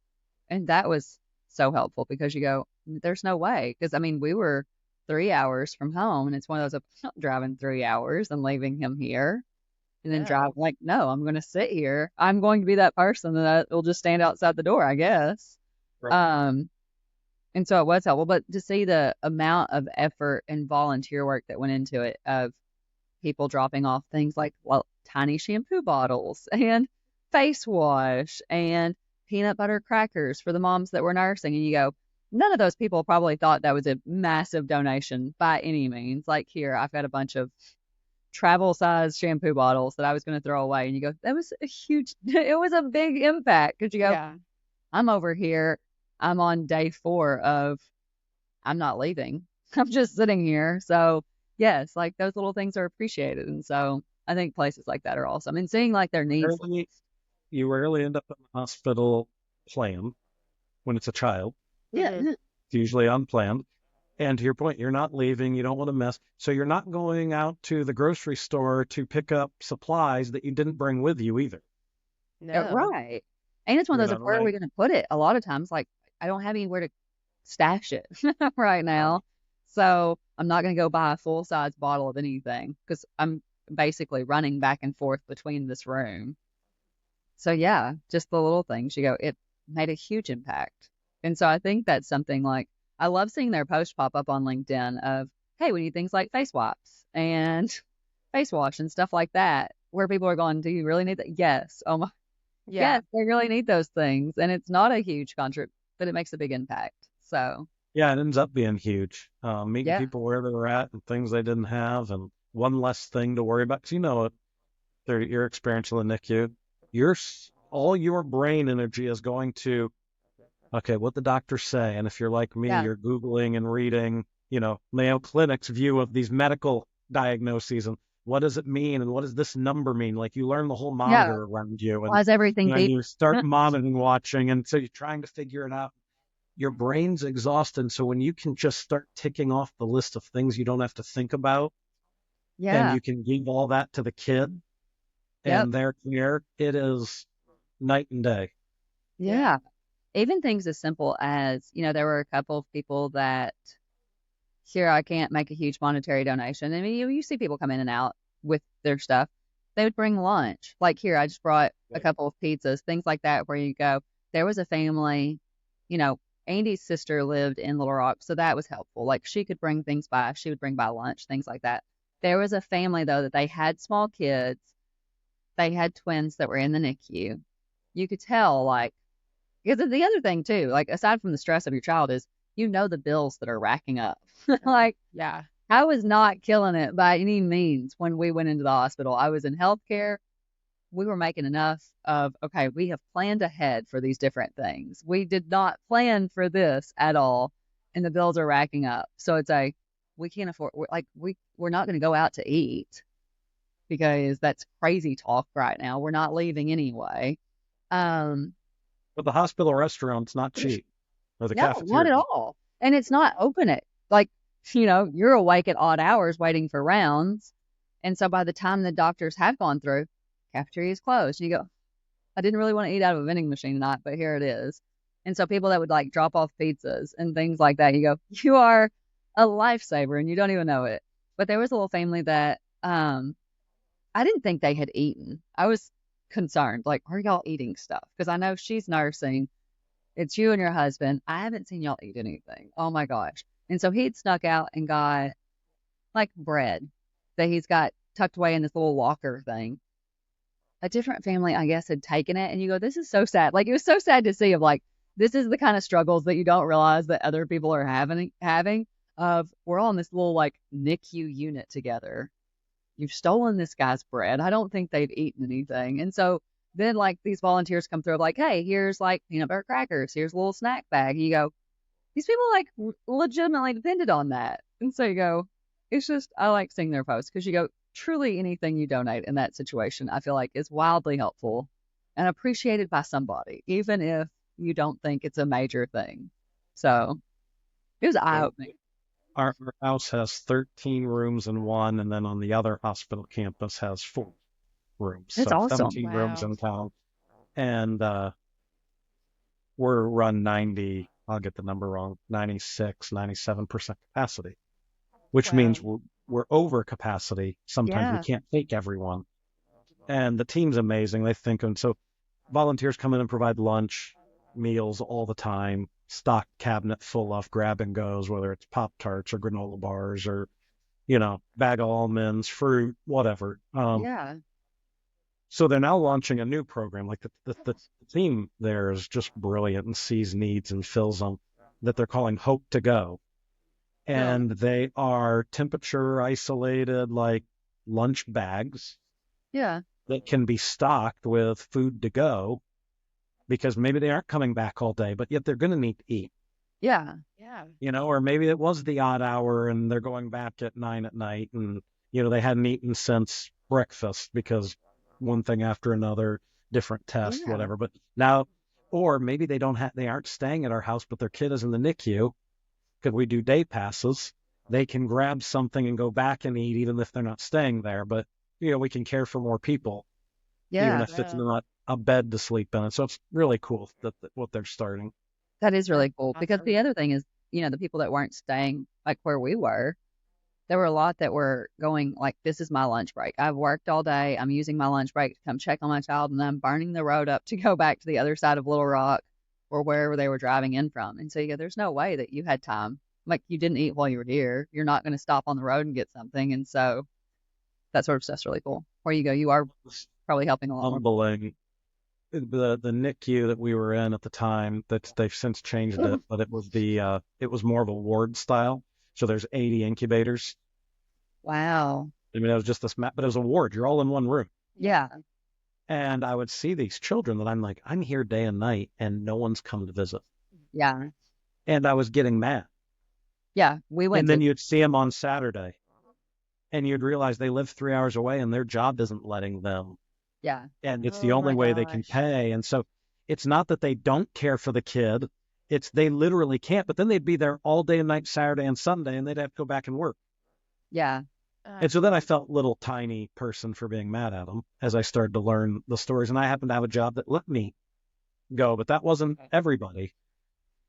And that was so helpful because you go, there's no way. Because, I mean, we were 3 hours from home, and it's one of those, I'm not driving 3 hours and leaving him here. and then Yeah. drive. Like, no, I'm going to sit here. I'm going to be that person that will just stand outside the door, I guess. Right. And so it was helpful, but to see the amount of effort and volunteer work that went into it of people dropping off things like tiny shampoo bottles and face wash and peanut butter crackers for the moms that were nursing. And you go, none of those people probably thought that was a massive donation by any means. Like, here, I've got a bunch of travel size shampoo bottles that I was going to throw away. And you go, that was a huge, it was a big impact. Because you go, Yeah. I'm over here. I'm on day 4 of I'm not leaving. I'm just sitting here. So, yes, like those little things are appreciated. And so I think places like that are awesome. And seeing like their needs. You rarely end up in the hospital planned when it's a child. Yeah. Mhm. It's usually unplanned. And to your point, you're not leaving. You don't want to mess. So you're not going out to the grocery store to pick up supplies that you didn't bring with you either. No. Right. And it's one of You those, know, like, where are we right? going to put it? A lot of times, like, I don't have anywhere to stash it right now. So I'm not going to go buy a full size bottle of anything because I'm basically running back and forth between this room. So yeah, just the little things, you go, it made a huge impact. And so I think that's something like, I love seeing their post pop up on LinkedIn of, hey, we need things like face wipes and face wash and stuff like that, where people are going, do you really need that? Yes. Oh my, Yeah. yes, they really need those things. And it's not a huge contribute, but it makes a big impact. So Yeah, it ends up being huge. Meeting yeah, people where they were at and things they didn't have, and one less thing to worry about. 'Cause you know, your experience in the NICU, all your brain energy is going to, okay, what the doctors say. And if you're like me, yeah, you're Googling and reading, Mayo Clinic's view of these medical diagnoses and what does it mean and what does this number mean? Like you learn the whole yeah. monitor around you, and Why is everything deep? you start monitoring, watching, and so you're trying to figure it out. Your brain's exhausted. So when you can just start ticking off the list of things you don't have to think about, and Yeah. you can give all that to the kid Yep. and their care, it is night and day. Yeah. Even things as simple as, there were a couple of people that here I can't make a huge monetary donation. I mean, you see people come in and out with their stuff. They would bring lunch. Like here, I just brought a couple of pizzas, things like that, where you go, there was a family, Andy's sister lived in Little Rock, so that was helpful. Like she could bring things by, she would bring by lunch, things like that. There was a family though that they had small kids. They had twins that were in the NICU. You could tell, like, because the other thing too, like aside from the stress of your child is, the bills that are racking up. Like Yeah. I was not killing it by any means when we went into the hospital. I was in healthcare. We were making enough of, okay, we have planned ahead for these different things. We did not plan for this at all. And the bills are racking up. So it's we can't afford, we're not going to go out to eat because that's crazy talk right now. We're not leaving anyway. But the hospital restaurant's not cheap, or the No, not at cafeteria. all. And it's not open at like, you're awake at odd hours waiting for rounds. And so by the time the doctors have gone through, cafeteria is closed. And you go, I didn't really want to eat out of a vending machine tonight, but here it is. And so people that would like drop off pizzas and things like that, you go, you are a lifesaver and you don't even know it. But there was a little family that I didn't think they had eaten. I was concerned, like, are y'all eating stuff? Because I know she's nursing. It's you and your husband. I haven't seen y'all eat anything. Oh my gosh. And so he'd snuck out and got like bread that he's got tucked away in this little locker thing. A different family, I guess, had taken it. And you go, this is so sad. Like, it was so sad to see of like, this is the kind of struggles that you don't realize that other people are having of we're all in this little like NICU unit together. You've stolen this guy's bread. I don't think they've eaten anything. And so then like these volunteers come through like, hey, here's like peanut butter crackers. Here's a little snack bag. And you go, these people like legitimately depended on that. And so you go, it's just, I like seeing their posts because you go, truly anything you donate in that situation, I feel like is wildly helpful and appreciated by somebody, even if you don't think it's a major thing. So it was eye-opening. Our house has 13 rooms in one, and then on the other hospital campus has 4 rooms. It's So awesome. 17 rooms in town. And we're run 90, I'll get the number wrong, 96, 97% capacity, which Wow. means we're over capacity. Sometimes Yeah. we can't take everyone. And the team's amazing. They think, and so volunteers come in and provide lunch, meals all the time, stock cabinet full of grab and goes, whether it's Pop-Tarts or granola bars or, bag of almonds, fruit, whatever. Yeah. So they're now launching a new program. Like the team there is just brilliant and sees needs and fills them, that they're calling Hope to Go. And they are temperature isolated, like lunch bags Yeah. that can be stocked with food to go, because maybe they aren't coming back all day, but yet they're going to need to eat, Yeah. Yeah. or maybe it was the odd hour and they're going back at 9 at night and, they hadn't eaten since breakfast because one thing after another, different test, Yeah. whatever. But now, or maybe they aren't staying at our house, but their kid is in the NICU. Because we do day passes, they can grab something and go back and eat, even if they're not staying there. But, we can care for more people, even Yeah. if it's not a bed to sleep in. So it's really cool that what they're starting. That is really cool because Awesome. the other thing is, the people that weren't staying like where we were, there were a lot that were going like, this is my lunch break. I've worked all day. I'm using my lunch break to come check on my child, and I'm burning the road up to go back to the other side of Little Rock or wherever they were driving in from. And so there's no way that you had time. Like, you didn't eat while you were here. You're not going to stop on the road and get something. And so that sort of stuff's really cool. Where you go, you are probably helping a lot more. Humbling. The NICU that we were in at the time, that they've since changed it, but it was more of a ward style. So there's 80 incubators. Wow. I mean, it was just this map, but it was a ward. You're all in one room. Yeah. And I would see these children that I'm like, I'm here day and night and no one's come to visit. Yeah. And I was getting mad. Yeah. We went And then you'd see them on Saturday and you'd realize they live 3 hours away and their job isn't letting them. Yeah. And it's Oh the only my way they can gosh. pay. And so it's not that they don't care for the kid. It's they literally can't, but then they'd be there all day and night, Saturday and Sunday, and they'd have to go back and work. Yeah. And so then I felt little tiny person for being mad at them as I started to learn the stories. And I happened to have a job that let me go, but that wasn't everybody.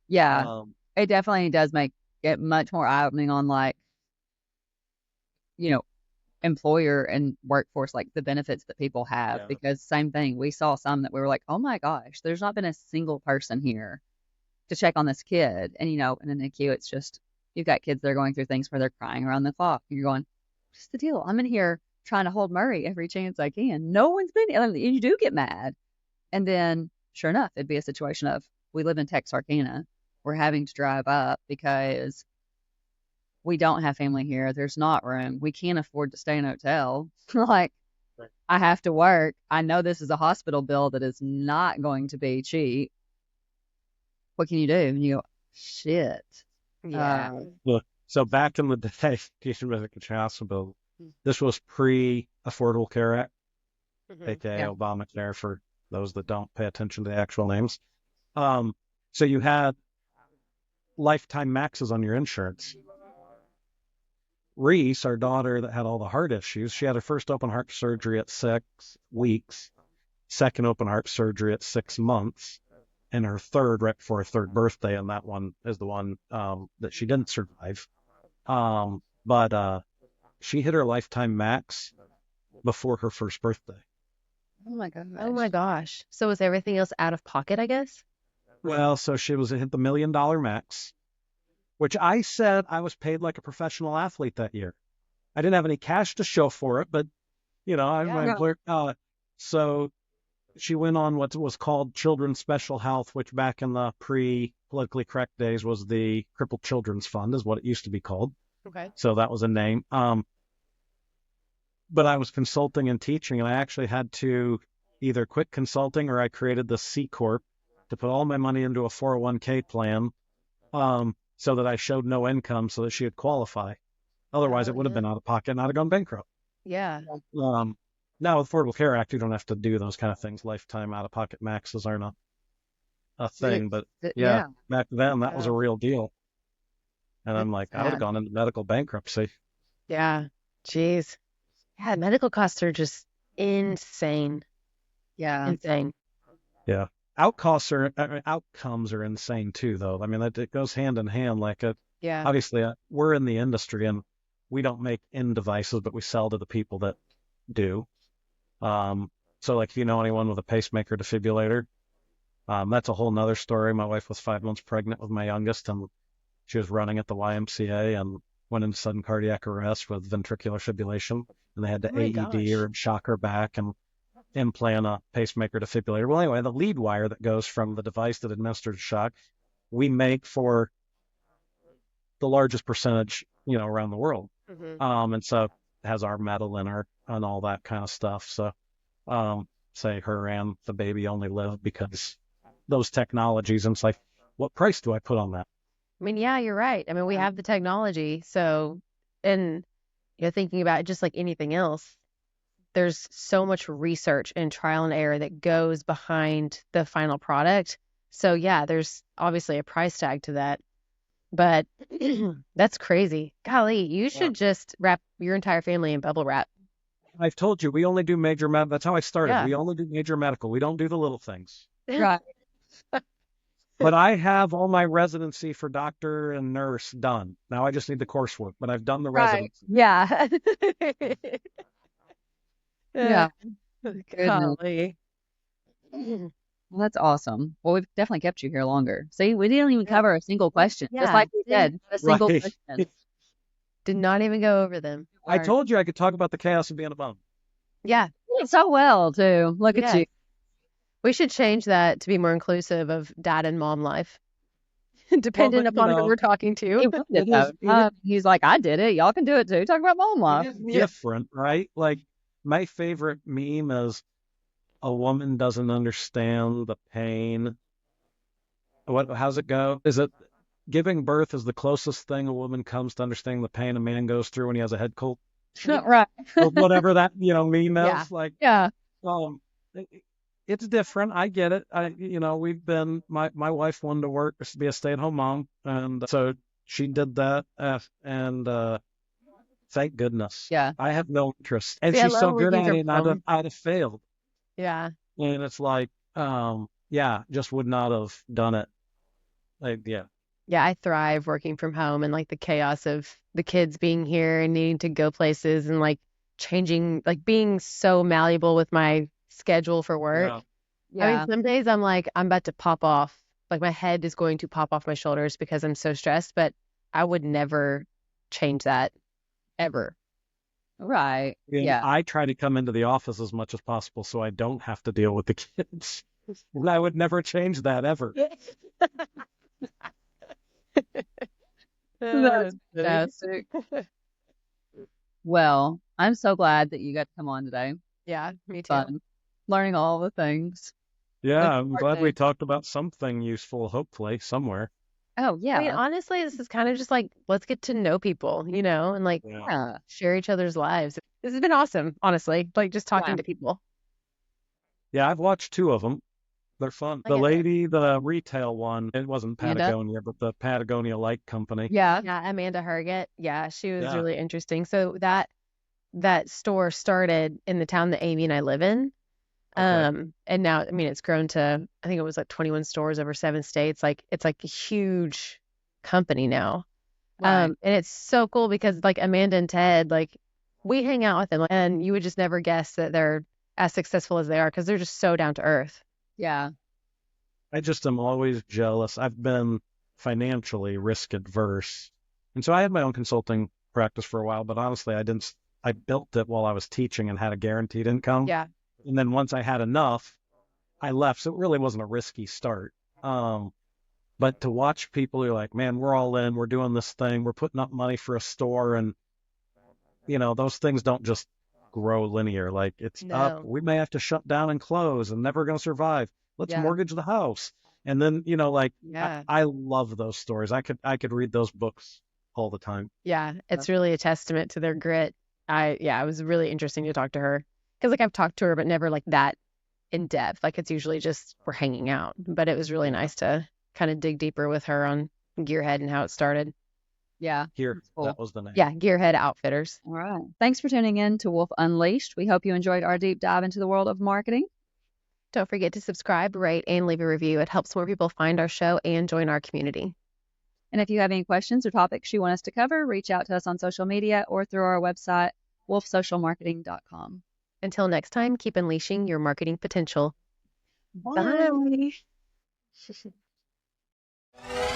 Yeah. It definitely does make it much more eye-opening on, like, employer and workforce, like the benefits that people have. Yeah. Because same thing, we saw some that we were like, oh my gosh, there's not been a single person here to check on this kid. And, in the NICU, it's just, you've got kids that are going through things where they're crying around the clock. And you're going, what's the deal? I'm in here trying to hold Murray every chance I can. No one's been, and you do get mad. And then, sure enough, it'd be a situation of, we live in Texarkana. We're having to drive up because we don't have family here. There's not room. We can't afford to stay in a hotel. Like, Right. I have to work. I know this is a hospital bill that is not going to be cheap. What can you do? And you go, shit. Yeah. So back in the day, hospital, this was pre-Affordable Care Act, aka Yeah. Obamacare for those that don't pay attention to the actual names. So you had lifetime maxes on your insurance. Reese, our daughter that had all the heart issues, she had her first open heart surgery at 6 weeks, second open heart surgery at 6 months, and her third right before her third birthday, and that one is the one that she didn't survive. But she hit her lifetime max before her first birthday. Oh my gosh. Oh my gosh. So is everything else out of pocket, I guess? Well, so she hit the $1 million max, which I said I was paid like a professional athlete that year. I didn't have any cash to show for it, but I'm my Yeah. employer. So she went on what was called Children's Special Health, which back in the pre-politically correct days was the Crippled Children's Fund, is what it used to be called. Okay. So that was a name. But I was consulting and teaching, and I actually had to either quit consulting or I created the C Corp to put all my money into a 401k plan, so that I showed no income so that she would qualify. Otherwise, Oh, it would have yeah. been out of pocket and I'd have gone bankrupt. Yeah. Now with Affordable Care Act, you don't have to do those kind of things. Lifetime out-of-pocket maxes aren't a thing. But yeah, back then that was a real deal. And I'm like, I would have gone into medical bankruptcy. Yeah. Jeez. Yeah, medical costs are just insane. Yeah. Insane. Yeah. Outcomes are insane too, though. I mean, it goes hand in hand. Like, Yeah. obviously, we're in the industry and we don't make end devices, but we sell to the people that do. So like if you know anyone with a pacemaker defibrillator, that's a whole nother story. My wife was 5 months pregnant with my youngest, and she was running at the YMCA and went into sudden cardiac arrest with ventricular fibrillation, and they had to Oh my AED her gosh. and shock her back and implant a pacemaker defibrillator. Well, anyway, the lead wire that goes from the device that administers shock, we make for the largest percentage, around the world. Hmm. And so it has our metal in her and all that kind of stuff. So, say her and the baby only live because those technologies. And it's like, what price do I put on that? I mean, yeah, you're right. I mean, we have the technology. So, and, thinking about it, just like anything else, there's so much research and trial and error that goes behind the final product. So, yeah, there's obviously a price tag to that. But that's crazy. Golly, you Yeah. should just wrap your entire family in bubble wrap. I've told you, we only do major med. That's how I started. Yeah. We only do major medical. We don't do the little things. Right. But I have all my residency for doctor and nurse done. Now I just need the coursework, but I've done the Right. residency. Yeah. Yeah. Goodness. Golly. Well, that's awesome. Well, we've definitely kept you here longer. See, we didn't even cover a single question. Just Yeah, like we said, didn't- a single Right. question. Did not even go over them. I told you I could talk about the chaos of being a bum. Yeah. So well, too. Look at Yeah. you. We should change that to be more inclusive of dad and mom life, dependent but, upon who we're talking He to. wanted it, It is- though. it is- He's like, I did it. Y'all can do it, too. Talk about mom It life. is different, right? Like my favorite meme is a woman doesn't understand the pain. How's it go? Is it giving birth is the closest thing a woman comes to understanding the pain a man goes through when he has a head cold? Right. Or whatever that, meme is. Yeah. Like, Yeah. it's different. I get it. We've been, my wife wanted to work, be a stay-at-home mom. And so she did that. And thank goodness. Yeah. I have no interest. And See, I she's so love good working at from it, and home. I'd have failed. Yeah. And it's like, yeah, just would not have done it. Like, yeah. Yeah, I thrive working from home and like the chaos of the kids being here and needing to go places and like changing, like being so malleable with my schedule for work. Yeah. I Yeah. mean, some days I'm like, I'm about to pop off. Like my head is going to pop off my shoulders because I'm so stressed, but I would never change that ever. Right. And Yeah. I try to come into the office as much as possible so I don't have to deal with the kids. And I would never change that ever. That's fantastic. Well, I'm so glad that you got to come on today. Yeah, me too. Fun. Learning all the things. Yeah, Looking I'm forward glad to we it. talked about something useful, hopefully, somewhere. Oh, yeah. I mean, honestly, this is kind of just like, let's get to know people, and like Yeah. Yeah. share each other's lives. This has been awesome, honestly. Like just talking Yeah. to people. Yeah, I've watched 2 of them. They're fun. I The get it. lady, the retail one, it wasn't Amanda? Patagonia, but the Patagonia Light Company. Yeah. Yeah, Amanda Herget. Yeah, she was Yeah. really interesting. So that store started in the town that Amy and I live in. Okay. And now, I mean, it's grown to, I think it was like 21 stores over 7 states. Like it's like a huge company now. Right. And it's so cool because like Amanda and Ted, like we hang out with them and you would just never guess that they're as successful as they are because they're just so down to earth. Yeah. I just am always jealous. I've been financially risk adverse. And so I had my own consulting practice for a while, but honestly, I built it while I was teaching and had a guaranteed income. Yeah. And then once I had enough, I left. So it really wasn't a risky start. But to watch people who are like, man, we're all in, we're doing this thing, we're putting up money for a store, and those things don't just grow linear. Like it's up, No. we may have to shut down and close and never gonna survive. Let's Yeah. mortgage the house. And then, like Yeah. I love those stories. I could read those books all the time. Yeah. It's really a testament to their grit. It was really interesting to talk to her because like I've talked to her, but never like that in depth. Like it's usually just we're hanging out, but it was really nice to kind of dig deeper with her on Gearhead and how it started. Yeah. Here, That's cool. that was the name. Yeah. Gearhead Outfitters. All right. Thanks for tuning in to Wolf Unleashed. We hope you enjoyed our deep dive into the world of marketing. Don't forget to subscribe, rate, and leave a review. It helps more people find our show and join our community. And if you have any questions or topics you want us to cover, reach out to us on social media or through our website, wolfsocialmarketing.com. Until next time, keep unleashing your marketing potential. Bye.